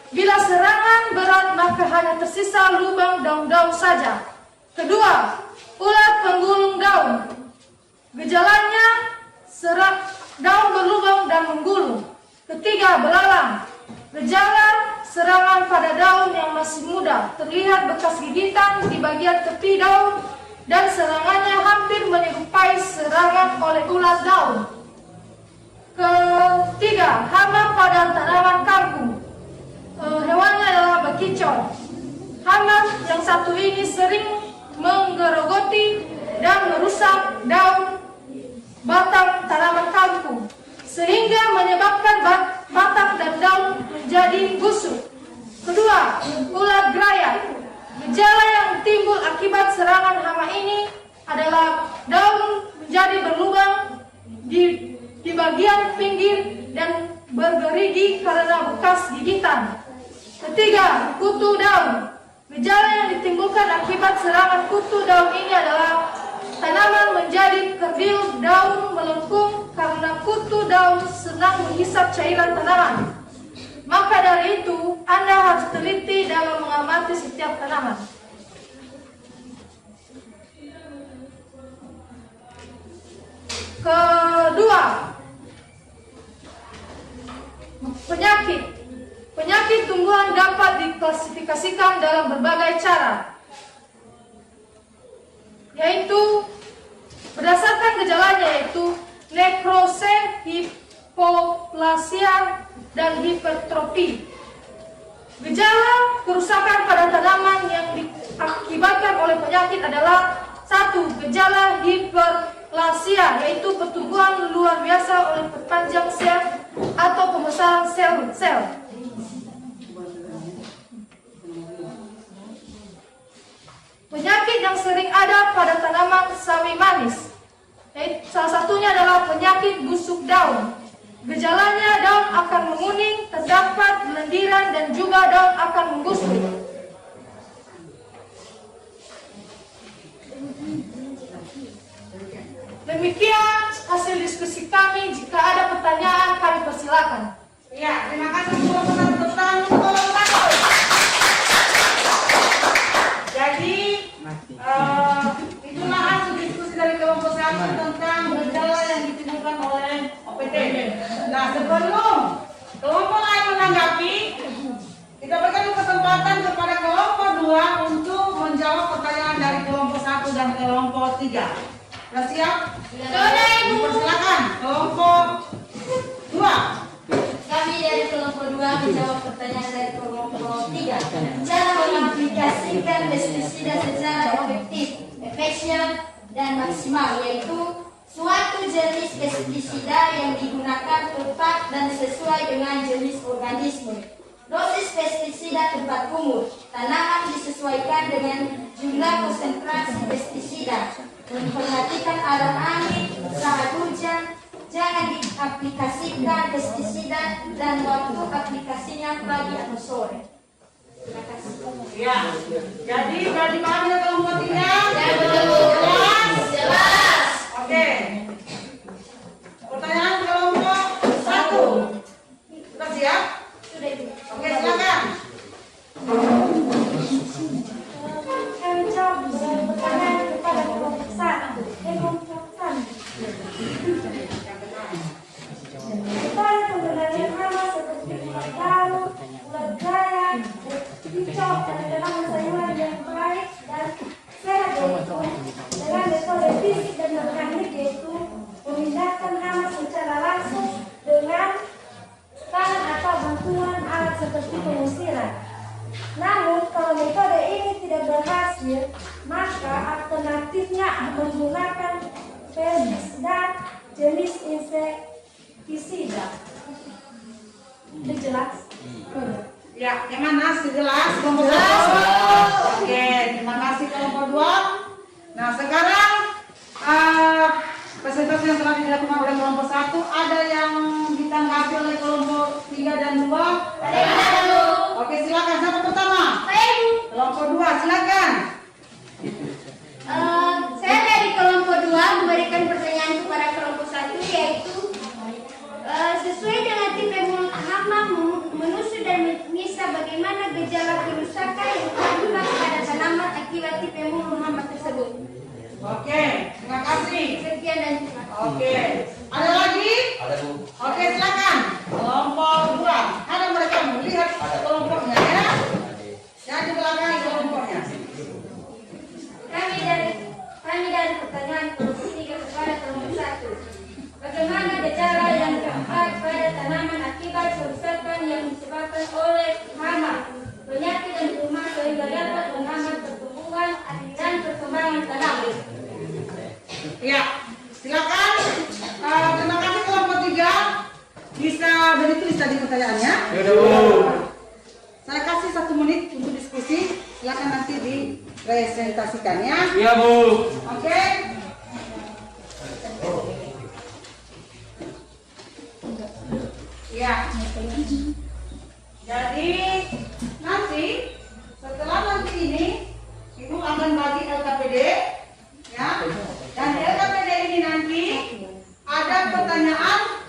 Bila serangan berat maka hanya tersisa lubang daun-daun saja. Kedua, ulat penggulung daun. Gejalanya daun berlubang dan menggulung. Ketiga, belalang. Gejala serangan pada daun yang masih muda, terlihat bekas gigitan di bagian tepi daun dan serangannya hampir menyerupai serangan oleh ulat daun. Ketiga, hama pada tanaman kangkung. Hewannya adalah bekicot. Hama yang satu ini sering menggerogoti dan merusak daun batang tanaman kangkung sehingga menyebabkan batang dan daun menjadi busuk. Kedua, ulat grayat. Gejala yang timbul akibat serangan hama ini adalah daun menjadi berlubang di bagian pinggir dan bergerigi karena bekas gigitan. Ketiga, kutu daun. Gejala yang ditimbulkan akibat serangan kutu daun ini adalah tanaman menjadi kerdil, daun melengkung karena kutu daun senang menghisap cairan tanaman. Maka dari itu, Anda harus teliti dalam mengamati setiap tanaman. Kedua, penyakit. Penyakit tumbuhan dapat diklasifikasikan dalam berbagai cara, yaitu berdasarkan gejalanya yaitu nekrose, hipoplasia, dan hipertrofi. Gejala kerusakan pada tanaman yang diakibatkan oleh penyakit adalah 1. Gejala hiperplasia, yaitu pertumbuhan luar biasa oleh perpanjang sel atau pembesaran sel-sel. Penyakit yang sering ada pada tanaman sawi manis, salah satunya adalah penyakit busuk daun. Gejalanya daun akan menguning, terdapat lendiran dan juga daun akan menggusur. Demikian hasil diskusi kami. Jika ada pertanyaan kami persilakan. Ya, terima kasih Profesor tentang kelompok 1. Jadi itulah hasil diskusi dari kelompok 1 tentang gejala yang ditimbulkan oleh OPT. Nah, sebelum kelompok lain menanggapi, kita berikan kesempatan kepada kelompok 2 untuk menjawab pertanyaan dari kelompok 1 dan kelompok 3. Sudah siap? Sudah, Ibu. Persilakan kelompok 2. Kami dari kelompok 2 menjawab pertanyaan dari kelompok 3. Cara mengaplikasikan pestisida secara efektif, efisien, dan maksimal, yaitu suatu jenis pestisida yang digunakan tepat dan sesuai dengan jenis organisme. Dosis pestisida tempat umur. Tanaman disesuaikan dengan jumlah konsentrasi pestisida. Memperhatikan arah angin, saat hujan, jangan diaplikasikan pestisida dan waktu aplikasinya pagi atau sore. Terima kasih. Ya. Jadi sudah dipahami ya kelompok 3? Ya, betul. Jelas? Oke. Pertanyaan kelompok 1. Sudah siap? Sudah, Ibu. Oke, silakan. Kami jawab pertanyaan kepada kelompok 1. Kelompok 1. Upaya pengendalian hama seperti ulat daun, ulat gaya, kicau, dan tanaman sayuran yang baik dan sehat yaitu dengan metode fisik dan mekanik, yaitu memindahkan hama secara langsung dengan tangan atau bantuan alat seperti pengusiran. Namun kalau metode ini tidak berhasil, maka alternatifnya menggunakan pestisida jenis insektisida. Itu jelas? Ya, yang mana? Sudah jelas kelompok 1? Oke, terima kasih kelompok 2. Nah, sekarang presentasi yang telah dilakukan oleh kelompok 1 ada yang ditanggapi oleh kelompok 3 dan 2? Ada. Oke, silakan. Siapa pertama? Saya, Ibu. Kelompok 2, silakan. Saya dari kelompok 2 memberikan pertanyaan kepada kelompok 1, yaitu sesuai dengan tipe mulut hama menusuk dan mengisap, bagaimana gejala kerusakan yang terjadi pada tanaman akibat tipe mulut hama tersebut. Oke, terima kasih. Sekian dan terima kasih. Oke, ada lagi? Ada Bu. Oke, silakan. Kelompok 2. Ada mereka melihat kelompoknya ya? Yang di belakang kelompoknya. Kami dari pertanyaan kelompok 3 kepada kelompok 1. Bagaimana gejala yang keempat pada tanaman akibat kerusakan yang disebabkan oleh hama, penyakit dan kuman sehingga dapat menghambat pertumbuhan dan perkembangan tanaman. Ya, silakan. Terima kasih kelompok 3. Bisa ditulis tadi pertanyaannya. Saya kasih 1 menit untuk diskusi. Silakan nanti dipresentasikannya. Iya, Bu. Oke. Ya. Jadi nanti setelah nanti ini Ibu akan bagi LKPD ya. Dan di LKPD ini nanti ada pertanyaan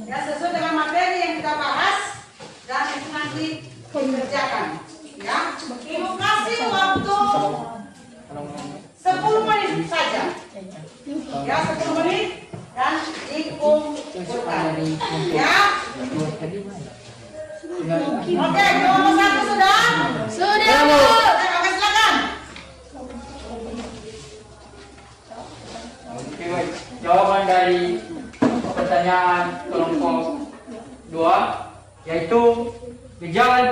ya sesuai dengan materi yang kita bahas dan itu nanti dikerjakan ya. Ibu kasih waktu 10 menit saja. Ya, 10 menit dan dikumpulkan. Ya. Oke, kelompok 1 sudah? Sudah, Bu. Oke, silakan. Oke, baik. Jawaban dari pertanyaan kelompok 2 yaitu gejala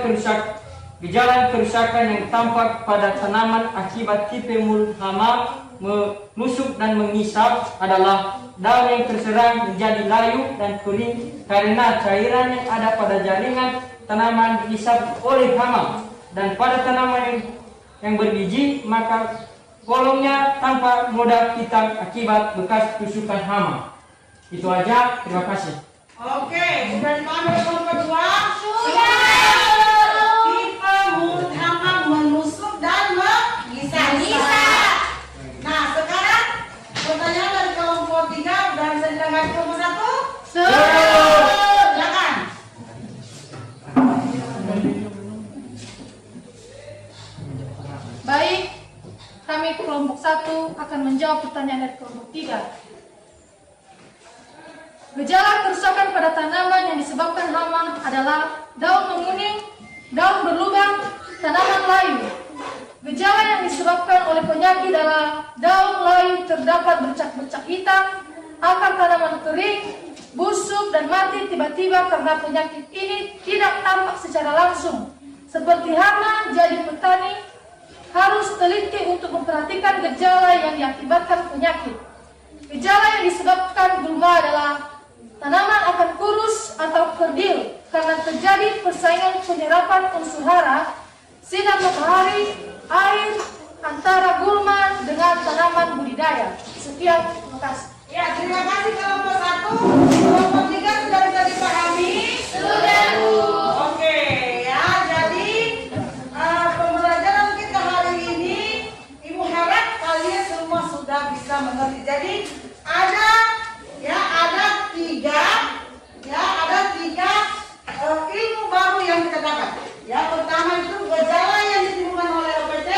kerusakan yang tampak pada tanaman akibat tipe mulut hama menusuk dan mengisap adalah daun yang terserang menjadi layu dan kering karena cairan yang ada pada jaringan tanaman diisap oleh hama, dan pada tanaman yang berbiji maka kolomnya tampak mudah hitam akibat bekas tusukan hama. Itu aja, terima kasih. Oke, sudah dipahami oleh kelompok 2? Sudah. Tipe mulut hama menusuk dan mengisap. Nah, sekarang pertanyaan dari kelompok 3 sudah bisa ditanggapi kelompok 1? Silakan. Baik, kami kelompok 1 akan menjawab pertanyaan dari kelompok 3. Gejala kerusakan pada tanaman yang disebabkan hama adalah daun menguning, daun berlubang, tanaman layu. Gejala yang disebabkan oleh penyakit adalah daun layu terdapat bercak-bercak hitam, akar tanaman kering, busuk dan mati tiba-tiba karena penyakit ini tidak tampak secara langsung. Seperti hama, jadi petani harus teliti untuk memperhatikan gejala yang diakibatkan penyakit. Gejala yang disebabkan gulma adalah tanaman akan kurus atau kerdil karena terjadi persaingan penyerapan unsur hara, sinar matahari, air antara gulma dengan tanaman budidaya. Sekian, terima kasih. Ya, terima kasih kelompok 1. Kelompok 3 sudah bisa dipahami? Sudah, Bu. Oke, ya. Jadi pembelajaran kita hari ini, Ibu harap kalian semua sudah bisa mengerti. Jadi ada tiga ilmu baru yang kita dapat. Ya, pertama itu gejala yang ditimbulkan oleh OPT,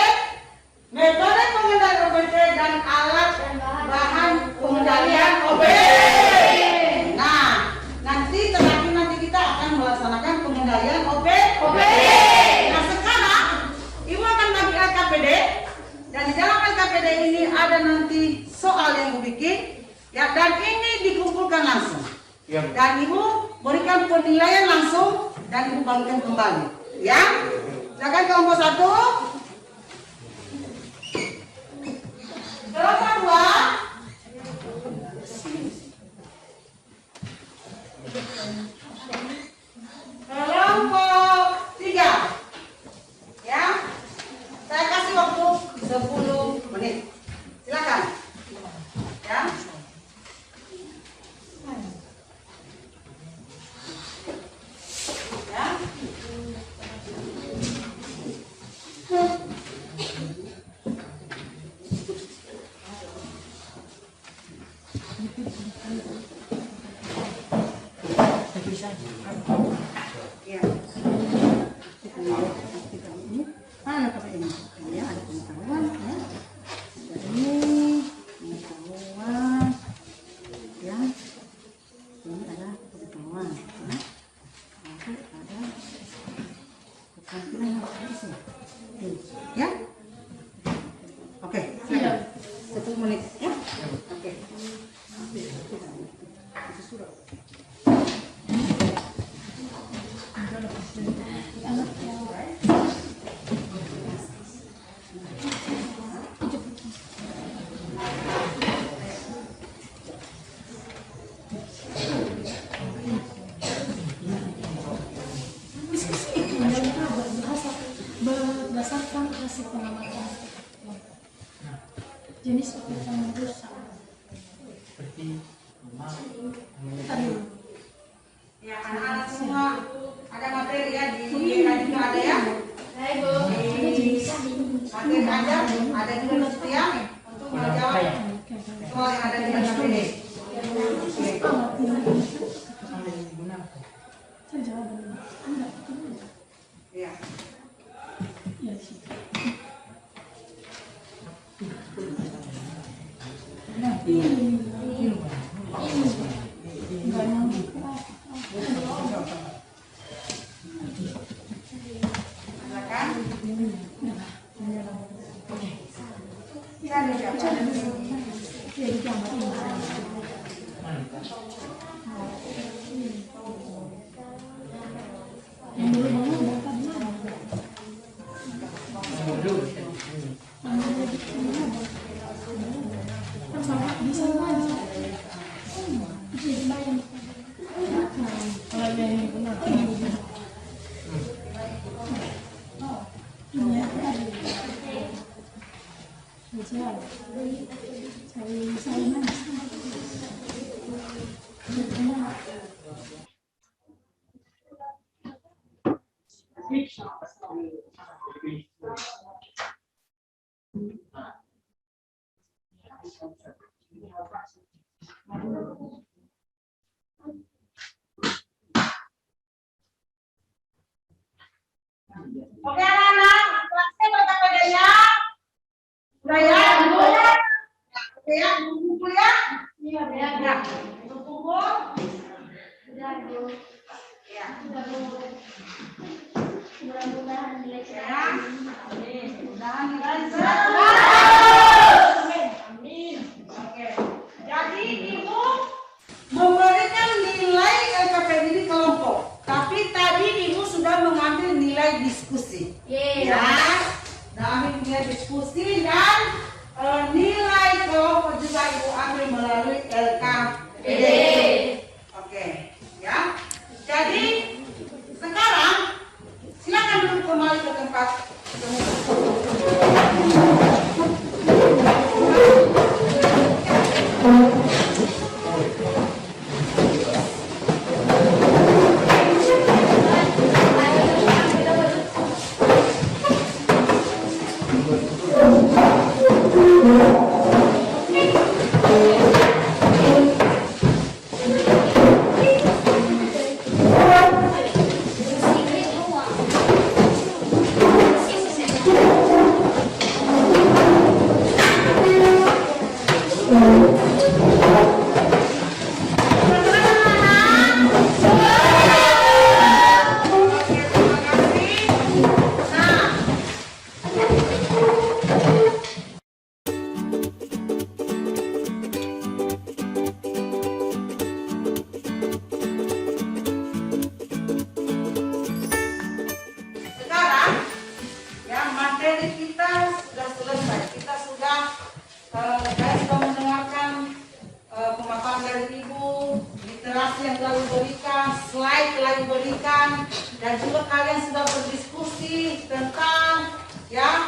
metode pengendalian OPT dan alat bahan pengendalian OPT. Nah, nanti kita akan melaksanakan pengendalian OPT. Nah, sekarang Ibu akan bagi LKPD dan di dalam LKPD ini ada nanti soal yang Ibu bikin, ya, dan ini dikumpulkan langsung. Dan Ibu berikan penilaian langsung dan Ibu bagikan kembali. Ya, silakan kelompok 1. Kelompok 2. Kelompok 3. Ya, saya kasih waktu 10 menit. Silakan. Ya. Ya. Ya. Mana pakai ini? Ya, ada pengetahuan ya. Ada ini pengetahuan. Ya. Ini ada pengetahuan ya. Lalu ada keterampilan yang ada di sini. Ya. Oke, silakan. 10 menit ya. Oke. Berdasarkan hasil pengamatan jenis OPT yang rusak. Ya, anak-anak semua ada materi ya di juga ada ya. Hai, Bu. Materi ada juga di situ ya untuk menjawab soal yang ada di LKPD. Ya. Oke anak-anak, kelasnya pertanyaannya udah ya? Oke ya, kumpul ya? Iya, Ya, ya. Kumpul. Sudah, Bu. Ya. Sudah, Bu. Mudah-mudahan nilai Ya. saya diskusi dan nilai kelompok juga Ibu ambil melalui LKPD. Oke, ya. Jadi sekarang silakan duduk kembali ke tempat yang telah diberikan, slide telah diberikan, dan juga kalian sudah berdiskusi tentang ya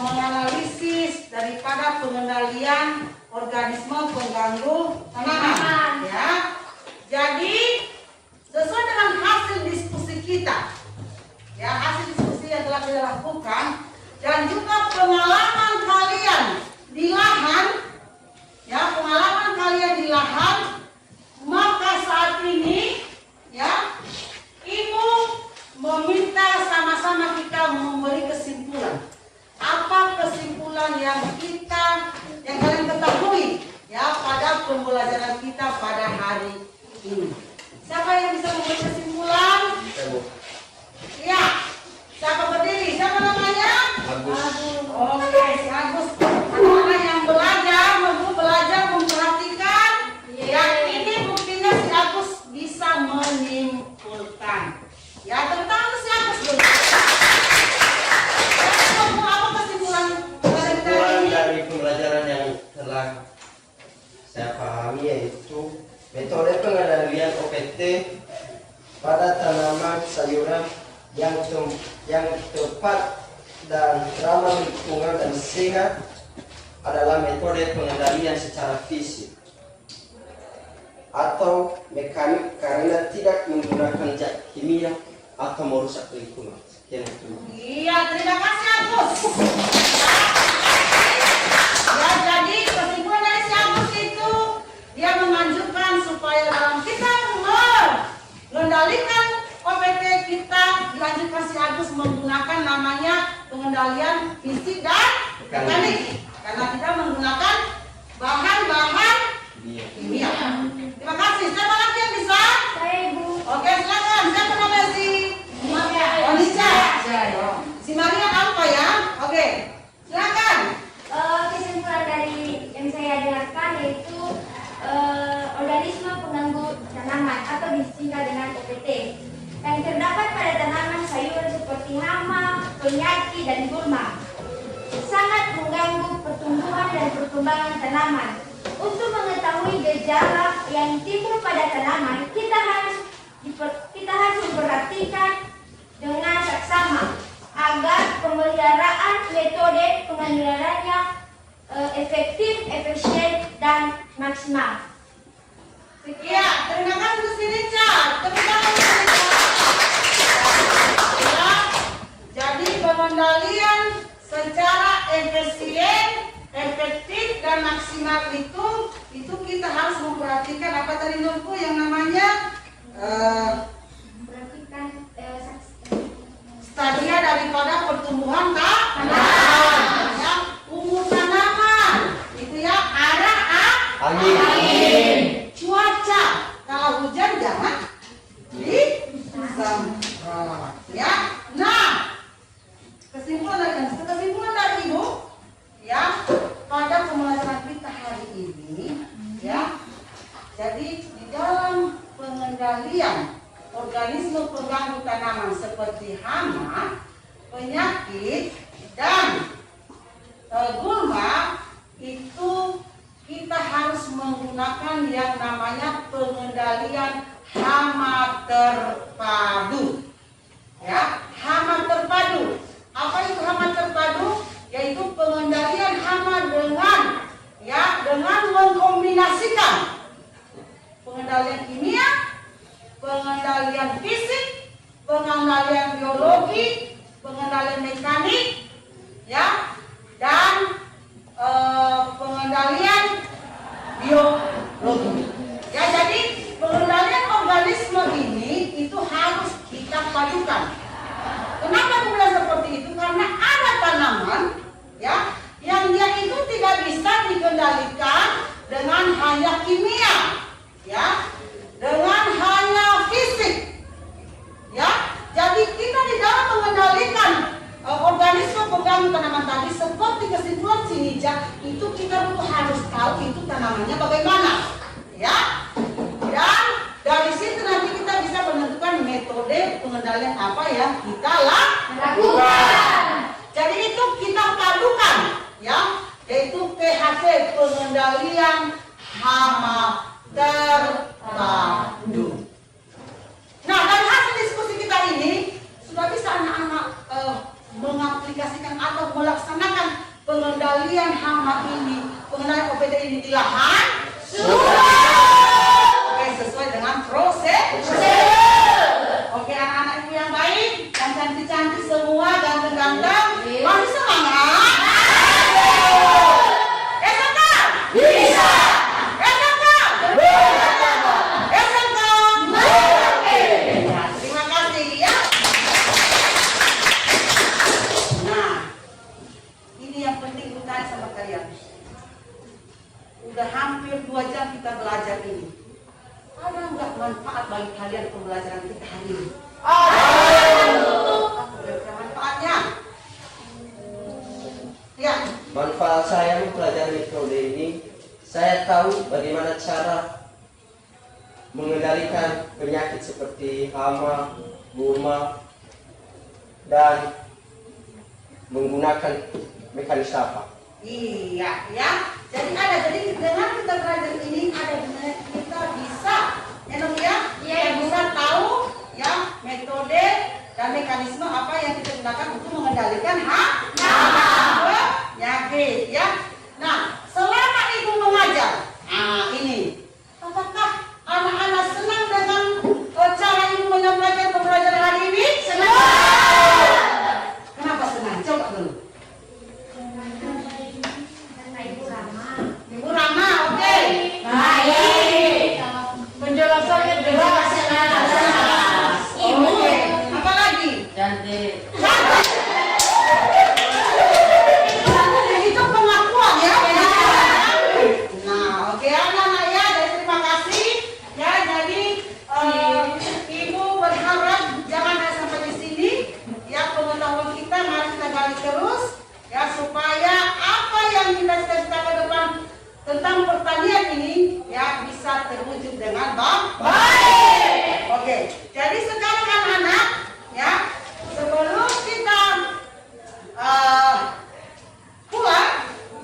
menganalisis daripada pengendalian organisme pengganggu tanaman. Ya, jadi sesuai dengan hasil diskusi kita, ya hasil diskusi yang telah kita lakukan, dan juga pengalaman kalian di lahan, ya pengalaman kalian di lahan. Maka saat ini ya Ibu meminta sama-sama kita memberi kesimpulan. Apa kesimpulan yang kalian ketahui ya pada pembelajaran kita pada hari ini? Siapa yang bisa memberi kesimpulan? Ya, siapa berdiri? Siapa namanya? Agus. Oke, si Agus. Anak-anak yang belajar memperhatikan. Ya, ini buktinya si Agus bisa menyimpulkan. Ya, tentang si Agus dulu. Apa kesimpulan dari pembelajaran yang telah saya pahami, yaitu metode pengendalian OPT pada tanaman sayuran yang tepat dan ramah lingkungan dan sehat adalah metode pengendalian secara fisik atau mekanik karena tidak menggunakan zat kimia atau merusak lingkungan. Sekian itu. Iya, terima kasih Agus. Ya, jadi kesimpulan dari si Agus itu dia menganjurkan supaya dalam kita mengendalikan OPT kita dianjurkan si Agus menggunakan namanya pengendalian fisik dan mekanik karena kita menggunakan bahan-bahan kimia. Terima kasih. Siapa lagi yang bisa? Saya Ibu. Oke, silakan. Siapa namanya si Onisha? Si Maria apa ya? Oke, silakan. Kesimpulan dari yang saya dengarkan yaitu organisme pengganggu tanaman atau disingkat dengan OPT yang terdapat pada tanaman sayur seperti hama, penyakit, dan gulma sangat mengganggu pertumbuhan dan perkembangan tanaman. Untuk mengetahui gejala yang timbul pada tanaman, kita harus memperhatikan dengan seksama agar pemeliharaan metode pengendaliannya efektif, efisien, dan maksimal. Ya, terima kasih Bu Sinica. Terima kasih. Ya, jadi pengendalian secara efisien, efektif, dan maksimal itu kita harus memperhatikan apa tadi Nurku yang namanya Perhatikan stadia daripada pertumbuhan tanaman, ya, umur tanaman, itu ya, arah angin, cuaca, kalau hujan jangan disemprot, ya. Nah, kesimpulan dari Ibu, ya, pada pembelajaran kita hari ini, ya, jadi di dalam pengendalian organisme pengganggu tanaman seperti hama, penyakit, dan organik, ya, dan pengendalian biologi. Ya, jadi pengendalian organisme ini itu harus kita padukan. Kenapa aku bilang seperti itu? Karena ada tanaman, ya, yang dia itu tidak bisa dikendalikan dengan hanya kimia, ya, dengan hanya fisik, ya. Jadi kita di dalam mengendalikan organisme pengganggu tanaman tadi seperti kesimpulan Sinija itu kita harus tahu itu tanamannya bagaimana, ya. Dan dari situ nanti kita bisa menentukan metode pengendalian apa yang kita lakukan. Jadi itu kita padukan, ya, yaitu PHC, pengendalian hama terpadu. Nah, dari hasil diskusi kita ini sudah bisa anak-anak mengaplikasikan atau melaksanakan pengendalian hama ini, pengendalian OPT ini di lahan? Sudah. Oke, sesuai dengan prosedur. Oke, anak-anak ibu yang baik, yang cantik-cantik semua, ganteng-ganteng, masih semangat? SMK? Bisa. SMK? SMK? Terima kasih ya. Nah, ini yang penting gue tanya sama kalian. Udah hampir 2 jam kita belajar ini. Ada nggak manfaat bagi kalian pembelajaran kita hari ini? Ada manfaatnya? Ya. Manfaat saya mempelajari metode ini, saya tahu bagaimana cara mengendalikan penyakit seperti hama, gurma, dan menggunakan mekanisme apa. Iya, ya. Jadi dengan kita belajar ini ada kita bisa, ya dong ya, kita bisa tahu ya metode dan mekanisme apa yang kita gunakan untuk mengendalikan penyakit, ya. Nah, selama ibu mengajar, ini, apakah anak-anak senang dengan cara ibu menyampaikan pembelajaran hari ini? Senang. Kenapa senang? Coba dulu. Ibu Rama, oke. Baik. Penjelasannya jelas. Ibu, apa lagi? Cantik. Itu pengakuan ya. Nah, oke anak-anak ya, jadi terima kasih ya. Jadi ibu berharap jangan hanya sampai di sini ya, pengetahuan kita mari kita gali terus ya, supaya apa yang kita cita-cita ke depan tentang pertanian ini ya bisa terwujud dengan baik. Oke, jadi sekarang anak-anak ya, sebelum kita pulang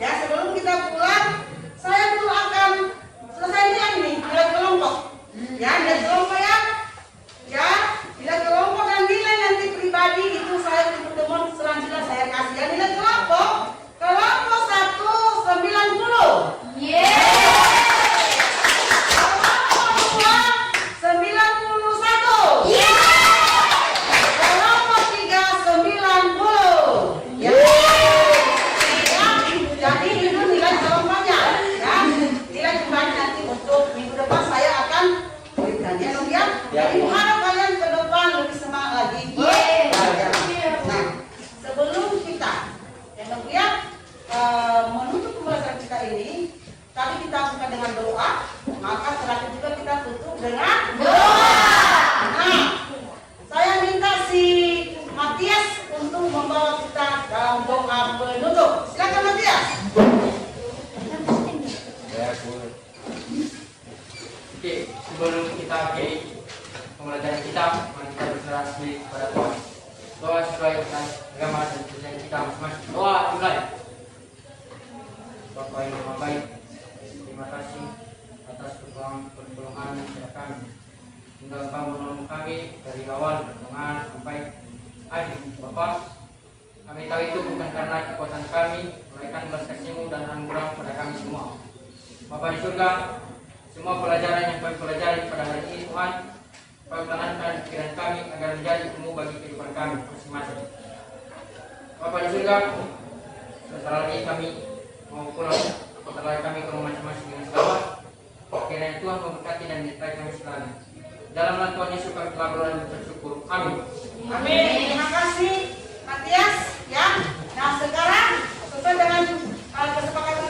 ya, sebelum kita pulang saya dulu akan selesai ini nilai kelompok ya, nilai kelompok ya, nilai kelompok dan nilai nanti pribadi itu saya untuk teman selanjutnya saya kasih ya. Nilai kelompok 190. Jadi harap kalian ke depan lebih semangat lagi. Nah, sebelum kita menutup pembelajaran kita ini, tadi kita buka dengan doa, maka terakhir juga kita tutup dengan doa. Nah, saya minta si Matias untuk membawa kita dalam doa penutup. Silakan Matias. Oke, sebelum kita ke pembelajaran kita, mari kita berserah diri kepada Tuhan. Doa sesuai dengan agama dan kepercayaan kita masing-masing. Doa dimulai. Bapa yang Maha Baik, terima kasih atas pertolongan kepada kami. Hingga Engkau menolong kami dari awal pertengahan sampai akhir. Bapa, kami tahu itu bukan karena kekuatan kami, melainkan belas kasih-Mu dan anugerah kepada kami semua. Bapa di surga, semua pelajaran yang kami pelajari pada hari ini Tuhan, Kau pertahankan pikiran kami agar menjadi ilmu bagi kehidupan kami masing-masing. Bapak di surga, sebentar lagi kami mau pulang, sebentar lagi kami ke rumah masing-masing dengan selamat. Kiranya Tuhan memberkati dan menyertai kami selalu. Dalam nama Tuhan Yesus kami telah berdoa dan bersyukur. Amin. Amin. Terima kasih Matias ya. Nah sekarang sesuai dengan kesepakatan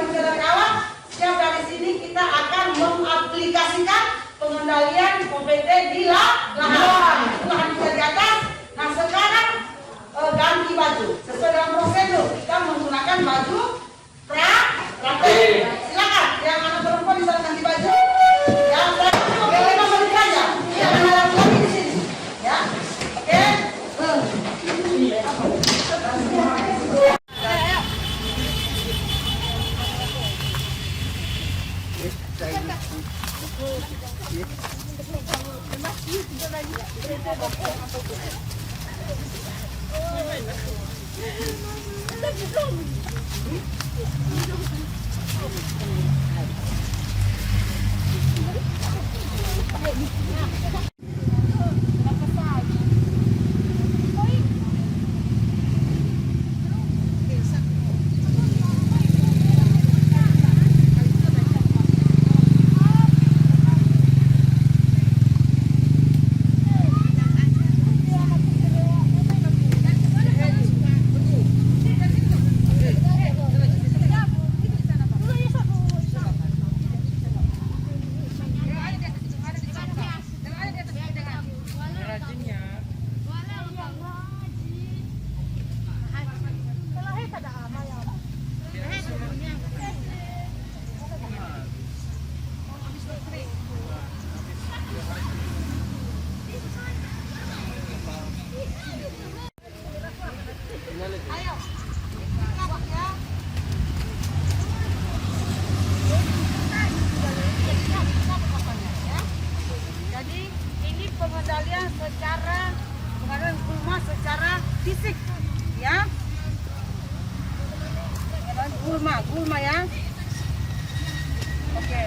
kita dari awal, setiap dari sini kita akan mengaplikasikan pengendalian OPT di lahan. Lahan kita di atas. Nah sekarang ganti baju sesuai dengan prosedur. Kita menggunakan baju praktek. Silakan yang anak perempuan bisa ganti baju. Yang laki-laki oke 5 menit saja. Yang laki-laki di sini. Ya, oke. Jadi ini pengendalian gulma secara fisik ya. Gulma ya. Oke.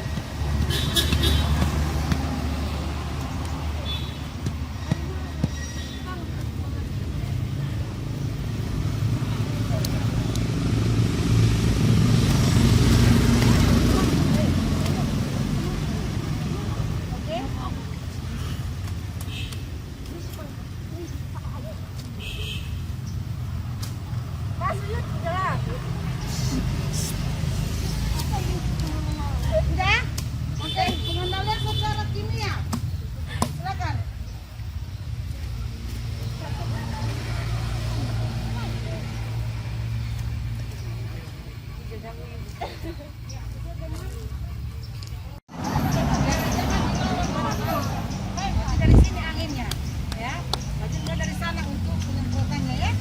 Udah? Oke, pengendalian secara kimia. Silakan. Dari sini anginnya, ya. Lanjutkan dari sana untuk penyemprotannya ya.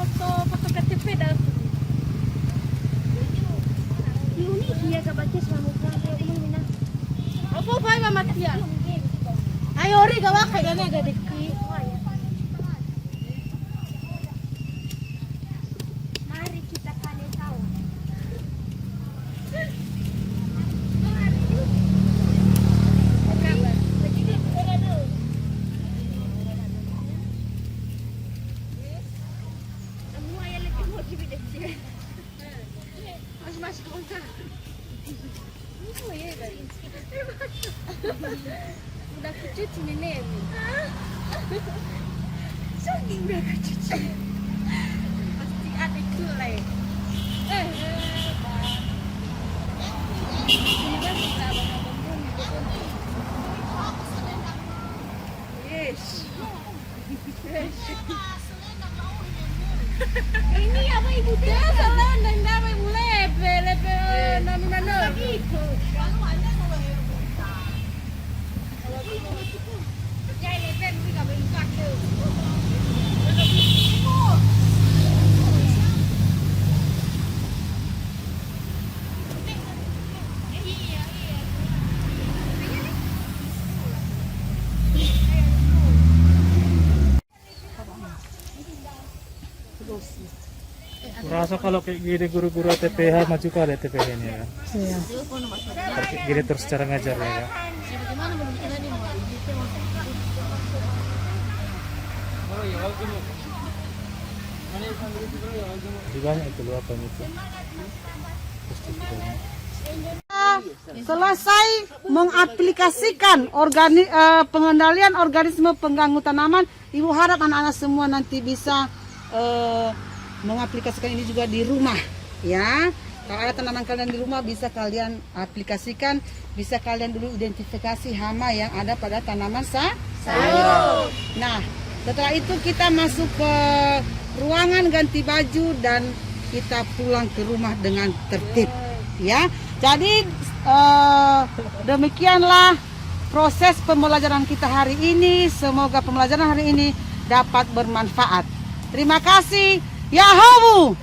Foto KTP dah. Ini dia kebaca selama apa ba Mama Tia? Ayo ri gawa kayaknya agak dikit. Mari kita kali tahu. Udah kecuci nenek. Saking udah kecuci. Pasti ada kulai. Yes. Ini apa ibu dia? Salah nanda ibu lebe nanu. Masa kalau kayak gini guru-guru TPH maju ke ada TPH ini ya. Iya. Kayak gini terus cara ngajarnya ya. Jadi banyak itu loh apa itu. Selesai mengaplikasikan pengendalian organisme pengganggu tanaman, Ibu harap anak-anak semua nanti bisa mengaplikasikan ini juga di rumah, ya. Kalau ada tanaman kalian di rumah bisa kalian aplikasikan, bisa kalian dulu identifikasi hama yang ada pada tanaman sayuran. Nah, setelah itu kita masuk ke ruangan ganti baju dan kita pulang ke rumah dengan tertib, ya. Jadi demikianlah proses pembelajaran kita hari ini. Semoga pembelajaran hari ini dapat bermanfaat. Terima kasih. Yahoo!